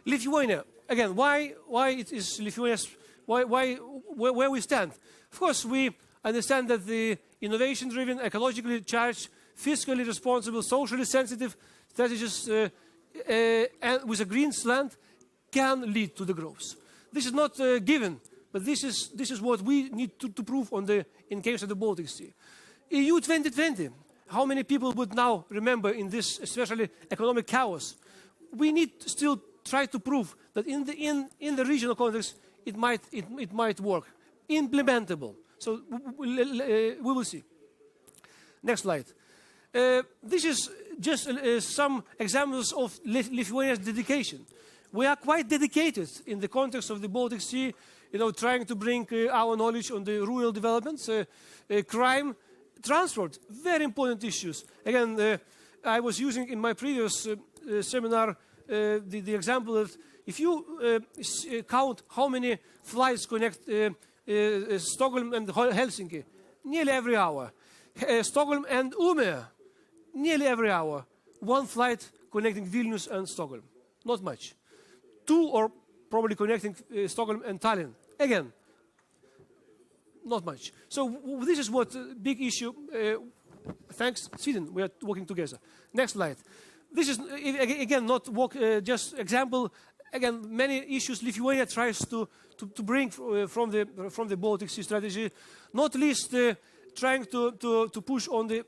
Lithuania. Again, why it is Lithuania's, where we stand. Of course, we understand that the innovation-driven, ecologically charged, fiscally responsible, socially sensitive strategies and with a green slant can lead to the growth. This is not given, but this is what we need to prove in case of the Baltic Sea. EU 2020. How many people would now remember in this, especially economic chaos? We need to still try to prove that in the regional context it might work, implementable. So we will see. Next slide. This is just some examples of Lithuania's dedication. We are quite dedicated in the context of the Baltic Sea, trying to bring our knowledge on the rural developments, crime, transport, very important issues. Again, I was using in my previous seminar the example that if you count how many flights connect Stockholm and Helsinki, nearly every hour. Stockholm and Umeå, nearly every hour. One flight connecting Vilnius and Stockholm, not much. Two or probably connecting Stockholm and Tallinn, again, not much. So this is what big issue. Thanks, Sweden, we are working together. Next slide. This is again not just example. Again, many issues Lithuania tries to bring from the Baltic Sea strategy, not least trying to push on the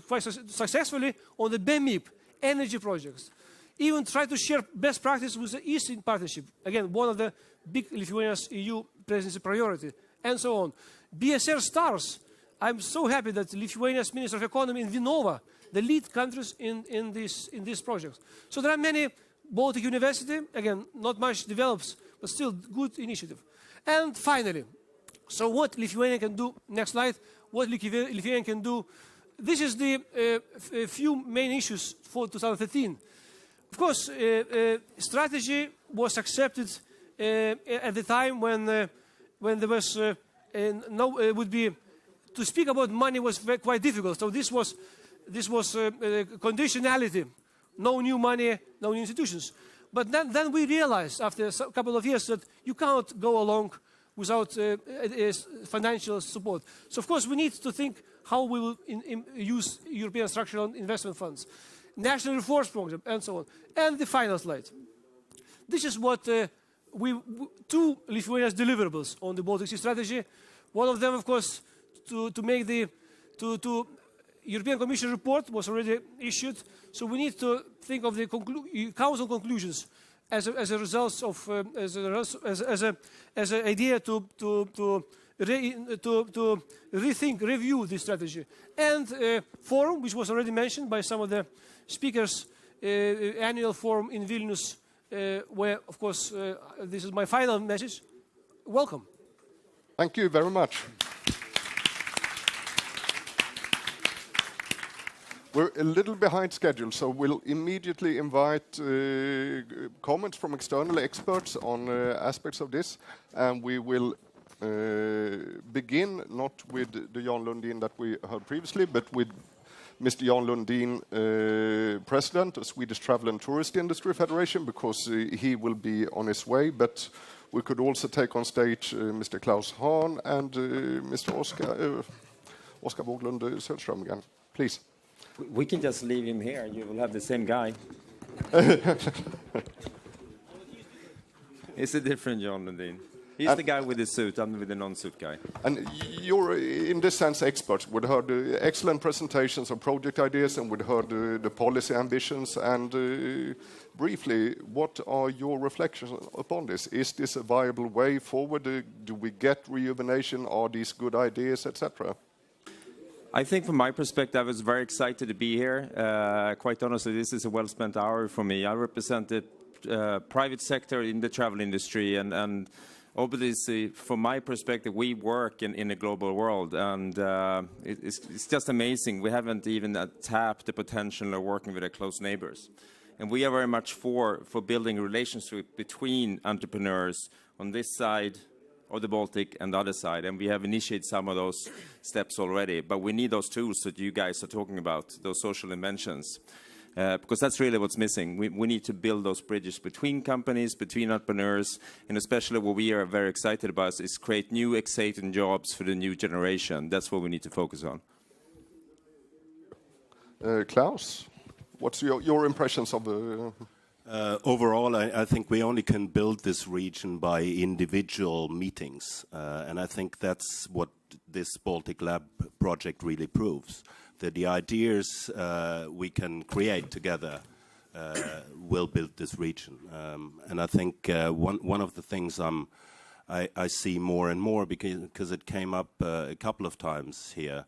quite successfully on the BEMIP energy projects. Even try to share best practice with the Eastern Partnership. Again, one of the big Lithuania's EU presidency priority, and so on. BSR stars. I'm so happy that Lithuania's Minister of Economy in Vinova, the lead countries in these projects. So there are many. Baltic University, again, not much develops, but still good initiative. And finally, so what Lithuania can do, next slide, what Lithuania can do. This is the few main issues for 2013. Of course, strategy was accepted at the time when there was would be, to speak about money was quite difficult. So this was conditionality. No new money, no new institutions. But then we realized after a couple of years that you cannot go along without financial support. So of course we need to think how we will use European structural investment funds, national reforms program, and so on. And the final slide. This is what two Lithuania's deliverables on the Baltic Sea strategy. One of them, of course, to make the European Commission report was already issued, so we need to think of the Council conclusions as a result of as an idea to rethink, review this strategy. And forum, which was already mentioned by some of the speakers, annual forum in Vilnius where, of course, this is my final message. Welcome. Thank you very much. We're a little behind schedule, so we'll immediately invite comments from external experts on aspects of this, and we will begin not with the Jan Lundin that we heard previously, but with Mr. Jan Lundin, President of Swedish Travel and Tourist Industry Federation, because he will be on his way, but we could also take on stage Mr. Klaus Hahn and Mr. Oskar Boglund Söderström again. Please. We can just leave him here. You will have the same guy. It's a different Jan Lundin. He's the guy with the suit. I'm with the non-suit guy. And you're, in this sense, experts. We'd heard excellent presentations of project ideas, and we'd heard the policy ambitions. And briefly, what are your reflections upon this? Is this a viable way forward? Do we get rejuvenation? Are these good ideas, etc.? I think from my perspective, I was very excited to be here. Quite honestly, this is a well-spent hour for me. I represent the private sector in the travel industry, and obviously, from my perspective, we work in a global world, and it's just amazing. We haven't even tapped the potential of working with our close neighbors. And we are very much for building a relationship between entrepreneurs on this side of the Baltic and the other side, and we have initiated some of those steps already, but we need those tools that you guys are talking about, those social dimensions, because that's really what's missing. We need to build those bridges between companies, between entrepreneurs, and especially what we are very excited about is create new exciting jobs for the new generation. That's what we need to focus on. Klaus, what's your impressions of the... Overall, I think we only can build this region by individual meetings, and I think that's what this Balticlab project really proves, that the ideas we can create together will build this region. And I think one of the things I see more and more, because it came up a couple of times here,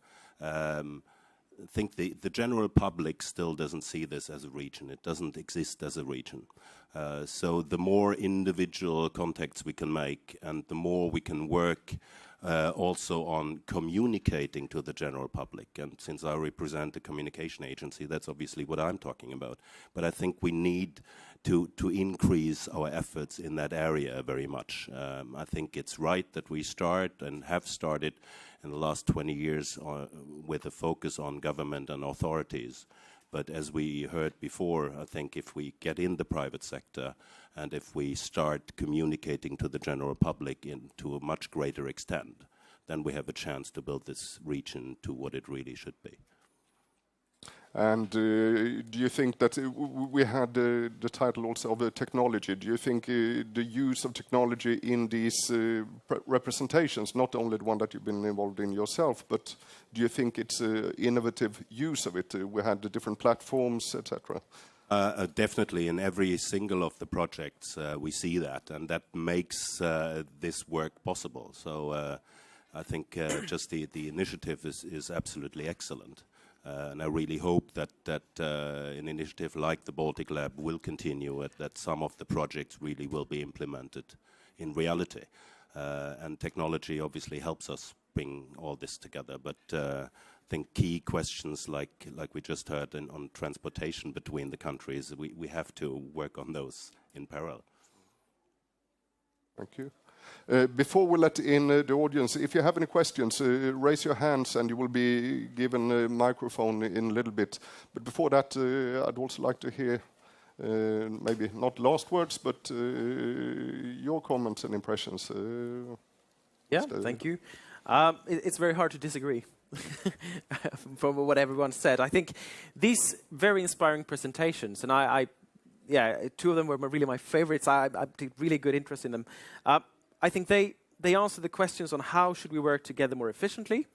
I think the general public still doesn't see this as a region. It doesn't exist as a region. So the more individual contacts we can make, and the more we can work also on communicating to the general public. And since I represent a communication agency, that's obviously what I'm talking about. But I think we need to increase our efforts in that area very much. I think it's right that we start and have started in the last 20 years with a focus on government and authorities. But as we heard before, I think if we get in the private sector and if we start communicating to the general public to a much greater extent, then we have a chance to build this region to what it really should be. And do you think that we had the title also of technology? Do you think the use of technology in these representations, not only the one that you've been involved in yourself, but do you think it's innovative use of it? We had the different platforms, etc. Definitely, in every single of the projects we see that, and that makes this work possible. So I think just the initiative is absolutely excellent. And I really hope that an initiative like the Balticlab will continue, that some of the projects really will be implemented in reality. And technology obviously helps us bring all this together. But I think key questions like we just heard on transportation between the countries, we have to work on those in parallel. Thank you. Before we let in the audience, if you have any questions, raise your hands and you will be given a microphone in a little bit. But before that, I'd also like to hear, maybe not last words, but your comments and impressions. Yeah, thank you. It's very hard to disagree from what everyone said. I think these very inspiring presentations, and yeah, two of them were really my favorites. I took really good interest in them. I think they answer the questions on how should we work together more efficiently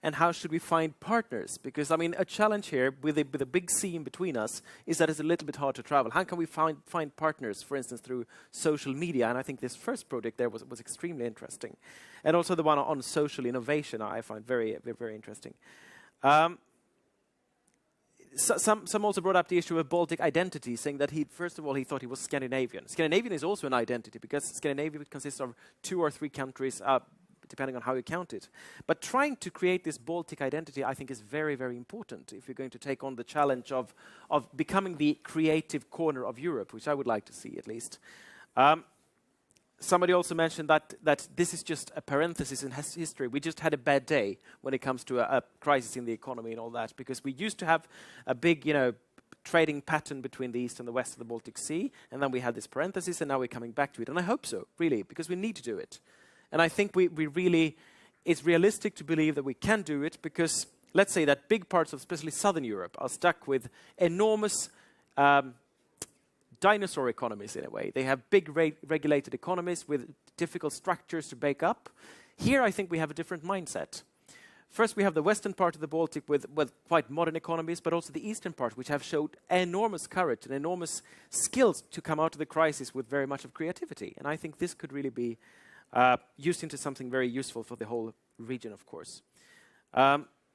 and how should we find partners. Because, I mean, a challenge here with a big sea in between us is that it's a little bit hard to travel. How can we find partners, for instance, through social media? And I think this first project there was extremely interesting. And also the one on social innovation I find very, very interesting. some also brought up the issue of Baltic identity, saying that first of all, he thought he was Scandinavian. Scandinavian is also an identity because Scandinavia consists of 2 or 3 countries, depending on how you count it. But trying to create this Baltic identity, I think, is very, very important if you're going to take on the challenge of becoming the creative corner of Europe, which I would like to see at least. Somebody also mentioned that this is just a parenthesis in history. We just had a bad day when it comes to a crisis in the economy and all that, because we used to have a big, trading pattern between the east and the west of the Baltic Sea, and then we had this parenthesis, and now we're coming back to it. And I hope so, really, because we need to do it. And I think it's realistic to believe that we can do it, because let's say that big parts of especially Southern Europe are stuck with enormous dinosaur economies in a way. They have big regulated economies with difficult structures to bake up. Here I think we have a different mindset. First we have the western part of the Baltic with quite modern economies, but also the eastern part, which have showed enormous courage and enormous skills to come out of the crisis with very much of creativity. And I think this could really be used into something very useful for the whole region, of course.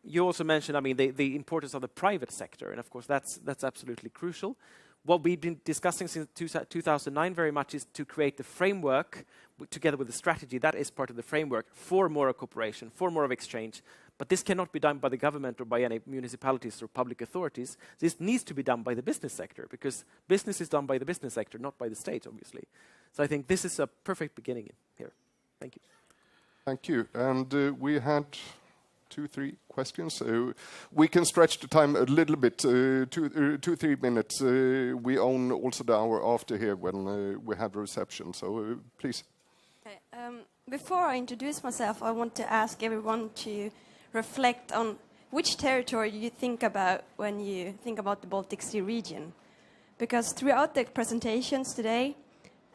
You also mentioned, the importance of the private sector, and of course that's absolutely crucial. What we've been discussing since 2009 very much is to create the framework together with the strategy. That is part of the framework for more cooperation, for more of exchange. But this cannot be done by the government or by any municipalities or public authorities. This needs to be done by the business sector, because business is done by the business sector, not by the state, obviously. So I think this is a perfect beginning here. Thank you. Thank you. And we had 2-3 questions. We can stretch the time a little bit, 2-3 minutes. We own also the hour after here when we have the reception. So please. Okay. Before I introduce myself, I want to ask everyone to reflect on which territory you think about when you think about the Baltic Sea region. Because throughout the presentations today,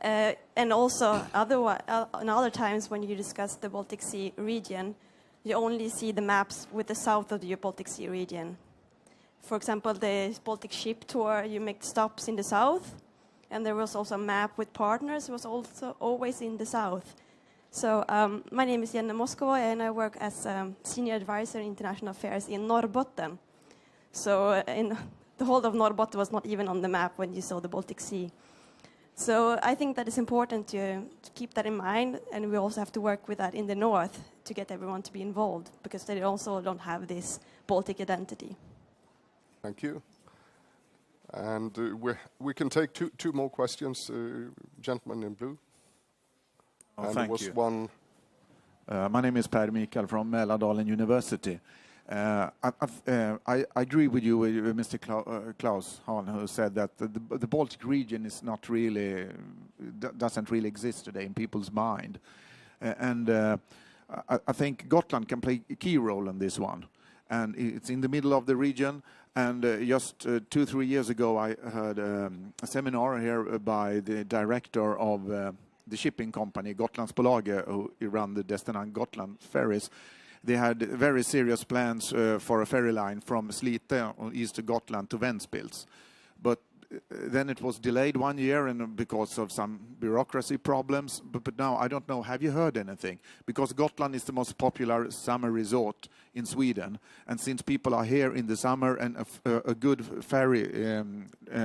and also other times when you discuss the Baltic Sea region, you only see the maps with the south of the Baltic Sea region. For example, the Baltic ship tour, you make stops in the south, and there was also a map with partners, was also always in the south. So my name is Jenny Moskova, and I work as Senior Advisor in International Affairs in Norrbotten. So the whole of Norrbotten was not even on the map when you saw the Baltic Sea. So I think that it's important to keep that in mind, and we also have to work with that in the north to get everyone to be involved, because they also don't have this Baltic identity. Thank you. And we can take two more questions. Gentleman in blue. Oh, and thank there was you. one. My name is Per Mikael from Almedalen University. I agree with you, Mr. Klaus Hahn, who said that the Baltic region is not really, doesn't really exist today in people's mind. I think Gotland can play a key role in this one. And it's in the middle of the region. And just 2-3 years ago, I heard a seminar here by the director of the shipping company, Gotlandsbolaget, who run the Destination Gotland ferries. They had very serious plans for a ferry line from Slite on east of Gotland to Ventspils. But then it was delayed 1 year and because of some bureaucracy problems. But now, I don't know, have you heard anything? Because Gotland is the most popular summer resort in Sweden. And since people are here in the summer, and a good ferry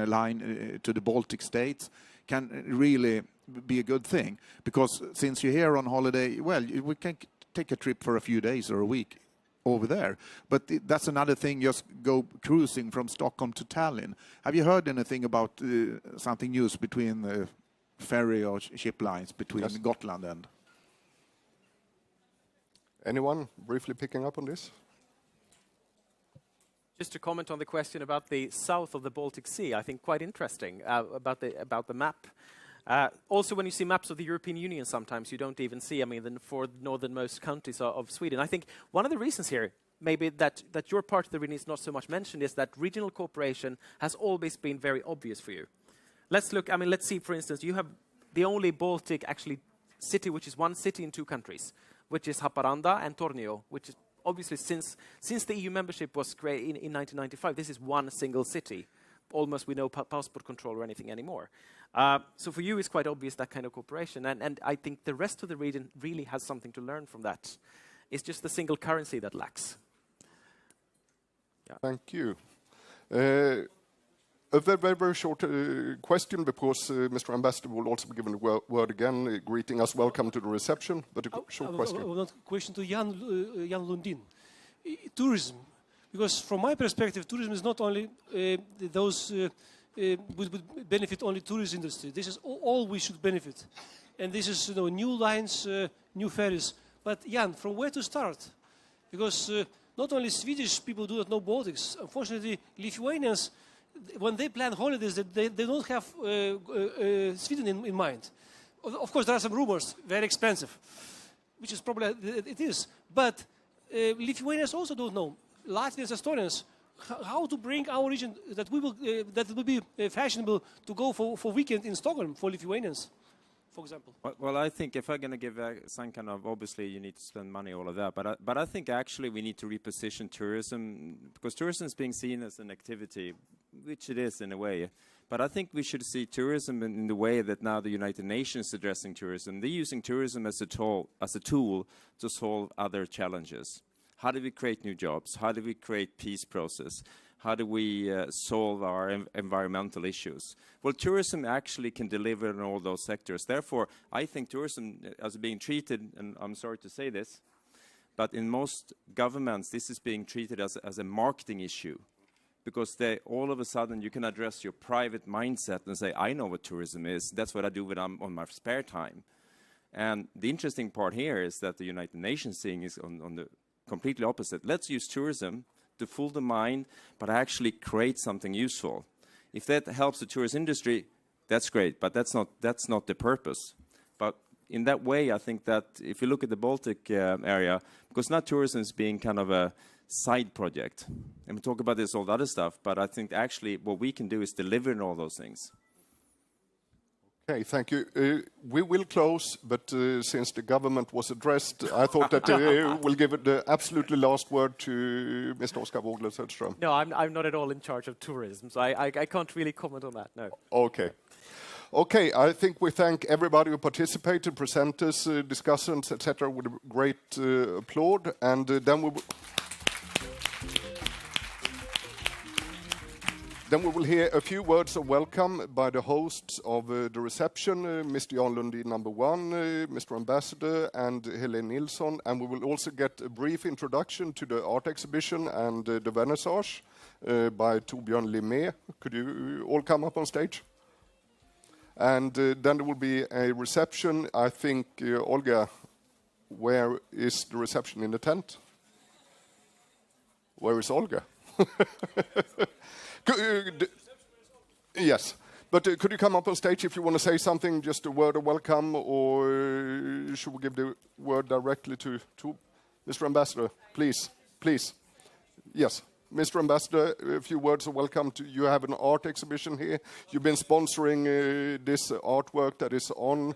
line to the Baltic states can really be a good thing. Because since you're here on holiday, well, we can take a trip for a few days or a week over there. But that's another thing, just go cruising from Stockholm to Tallinn. Have you heard anything about something news between the ferry or ship lines between Gotland and... Anyone briefly picking up on this? Just to comment on the question about the south of the Baltic Sea, I think quite interesting about the map. Also, when you see maps of the European Union, sometimes you don't even see, the 4 northernmost countries of Sweden. I think one of the reasons here, maybe that your part of the region is not so much mentioned, is that regional cooperation has always been very obvious for you. Let's look, let's see, for instance, you have the only Baltic, actually, city which is one city in 2 countries, which is Haparanda and Tornio, which is obviously since the EU membership was created in 1995, this is one single city, almost with no passport control or anything anymore. So for you, it's quite obvious that kind of cooperation. And I think the rest of the region really has something to learn from that. It's just the single currency that lacks. Yeah. Thank you. A very, very short question, because Mr. Ambassador will also be given the word again, greeting us welcome to the reception, but a short question. One question to Jan Lundin. Tourism, because from my perspective, tourism is not only those would benefit only tourist industry. This is all we should benefit. And this is, new lines, new ferries. But Jan, from where to start? Because not only Swedish people do not know Baltics. Unfortunately, Lithuanians, when they plan holidays, they don't have Sweden in mind. Of course, there are some rumors, very expensive, which is probably, it is. But Lithuanians also don't know, Latvians, Estonians, how to bring our region that will be fashionable to go for weekend in Stockholm for Lithuanians, for example. Well, I think if I'm going to give some kind of, obviously you need to spend money, all of that, but I think actually we need to reposition tourism, because tourism is being seen as an activity, which it is in a way. But I think we should see tourism in the way that now the United Nations is addressing tourism. They're using tourism as a tool to solve other challenges. How do we create new jobs? How do we create peace process? How do we solve our environmental issues? Well, tourism actually can deliver in all those sectors. Therefore, I think tourism as being treated, and I'm sorry to say this, but in most governments, this is being treated as a marketing issue. Because all of a sudden you can address your private mindset and say, I know what tourism is. That's what I do when I'm on my spare time. And the interesting part here is that the United Nations thing is on the completely opposite. Let's use tourism to fool the mind, but actually create something useful. If that helps the tourist industry, that's great, but that's not the purpose. But in that way, I think that if you look at the Baltic area, because now tourism is being kind of a side project, and we talk about this all the other stuff, but I think actually what we can do is deliver in all those things. Okay, thank you. We will close, but since the government was addressed, I thought that we'll give it the absolutely last word to Mr. Oskar Vogler-Söderström. No, I'm not at all in charge of tourism, so I can't really comment on that, no. Okay. Okay, I think we thank everybody who participated, presenters, discussants, etc., with a great applaud, and then we will hear a few words of welcome by the hosts of the reception, Mr. Jan Lundin, number one, Mr. Ambassador, and Helene Nilsson. And we will also get a brief introduction to the art exhibition and the vernissage by Torbjörn Limé. Could you all come up on stage? And then there will be a reception. I think, Olga, where is the reception in the tent? Where is Olga? Yes, but could you come up on stage if you want to say something, just a word of welcome, or should we give the word directly to Mr. Ambassador? Please, please. Yes, Mr. Ambassador, a few words of welcome. You have an art exhibition here. You've been sponsoring this artwork that is on.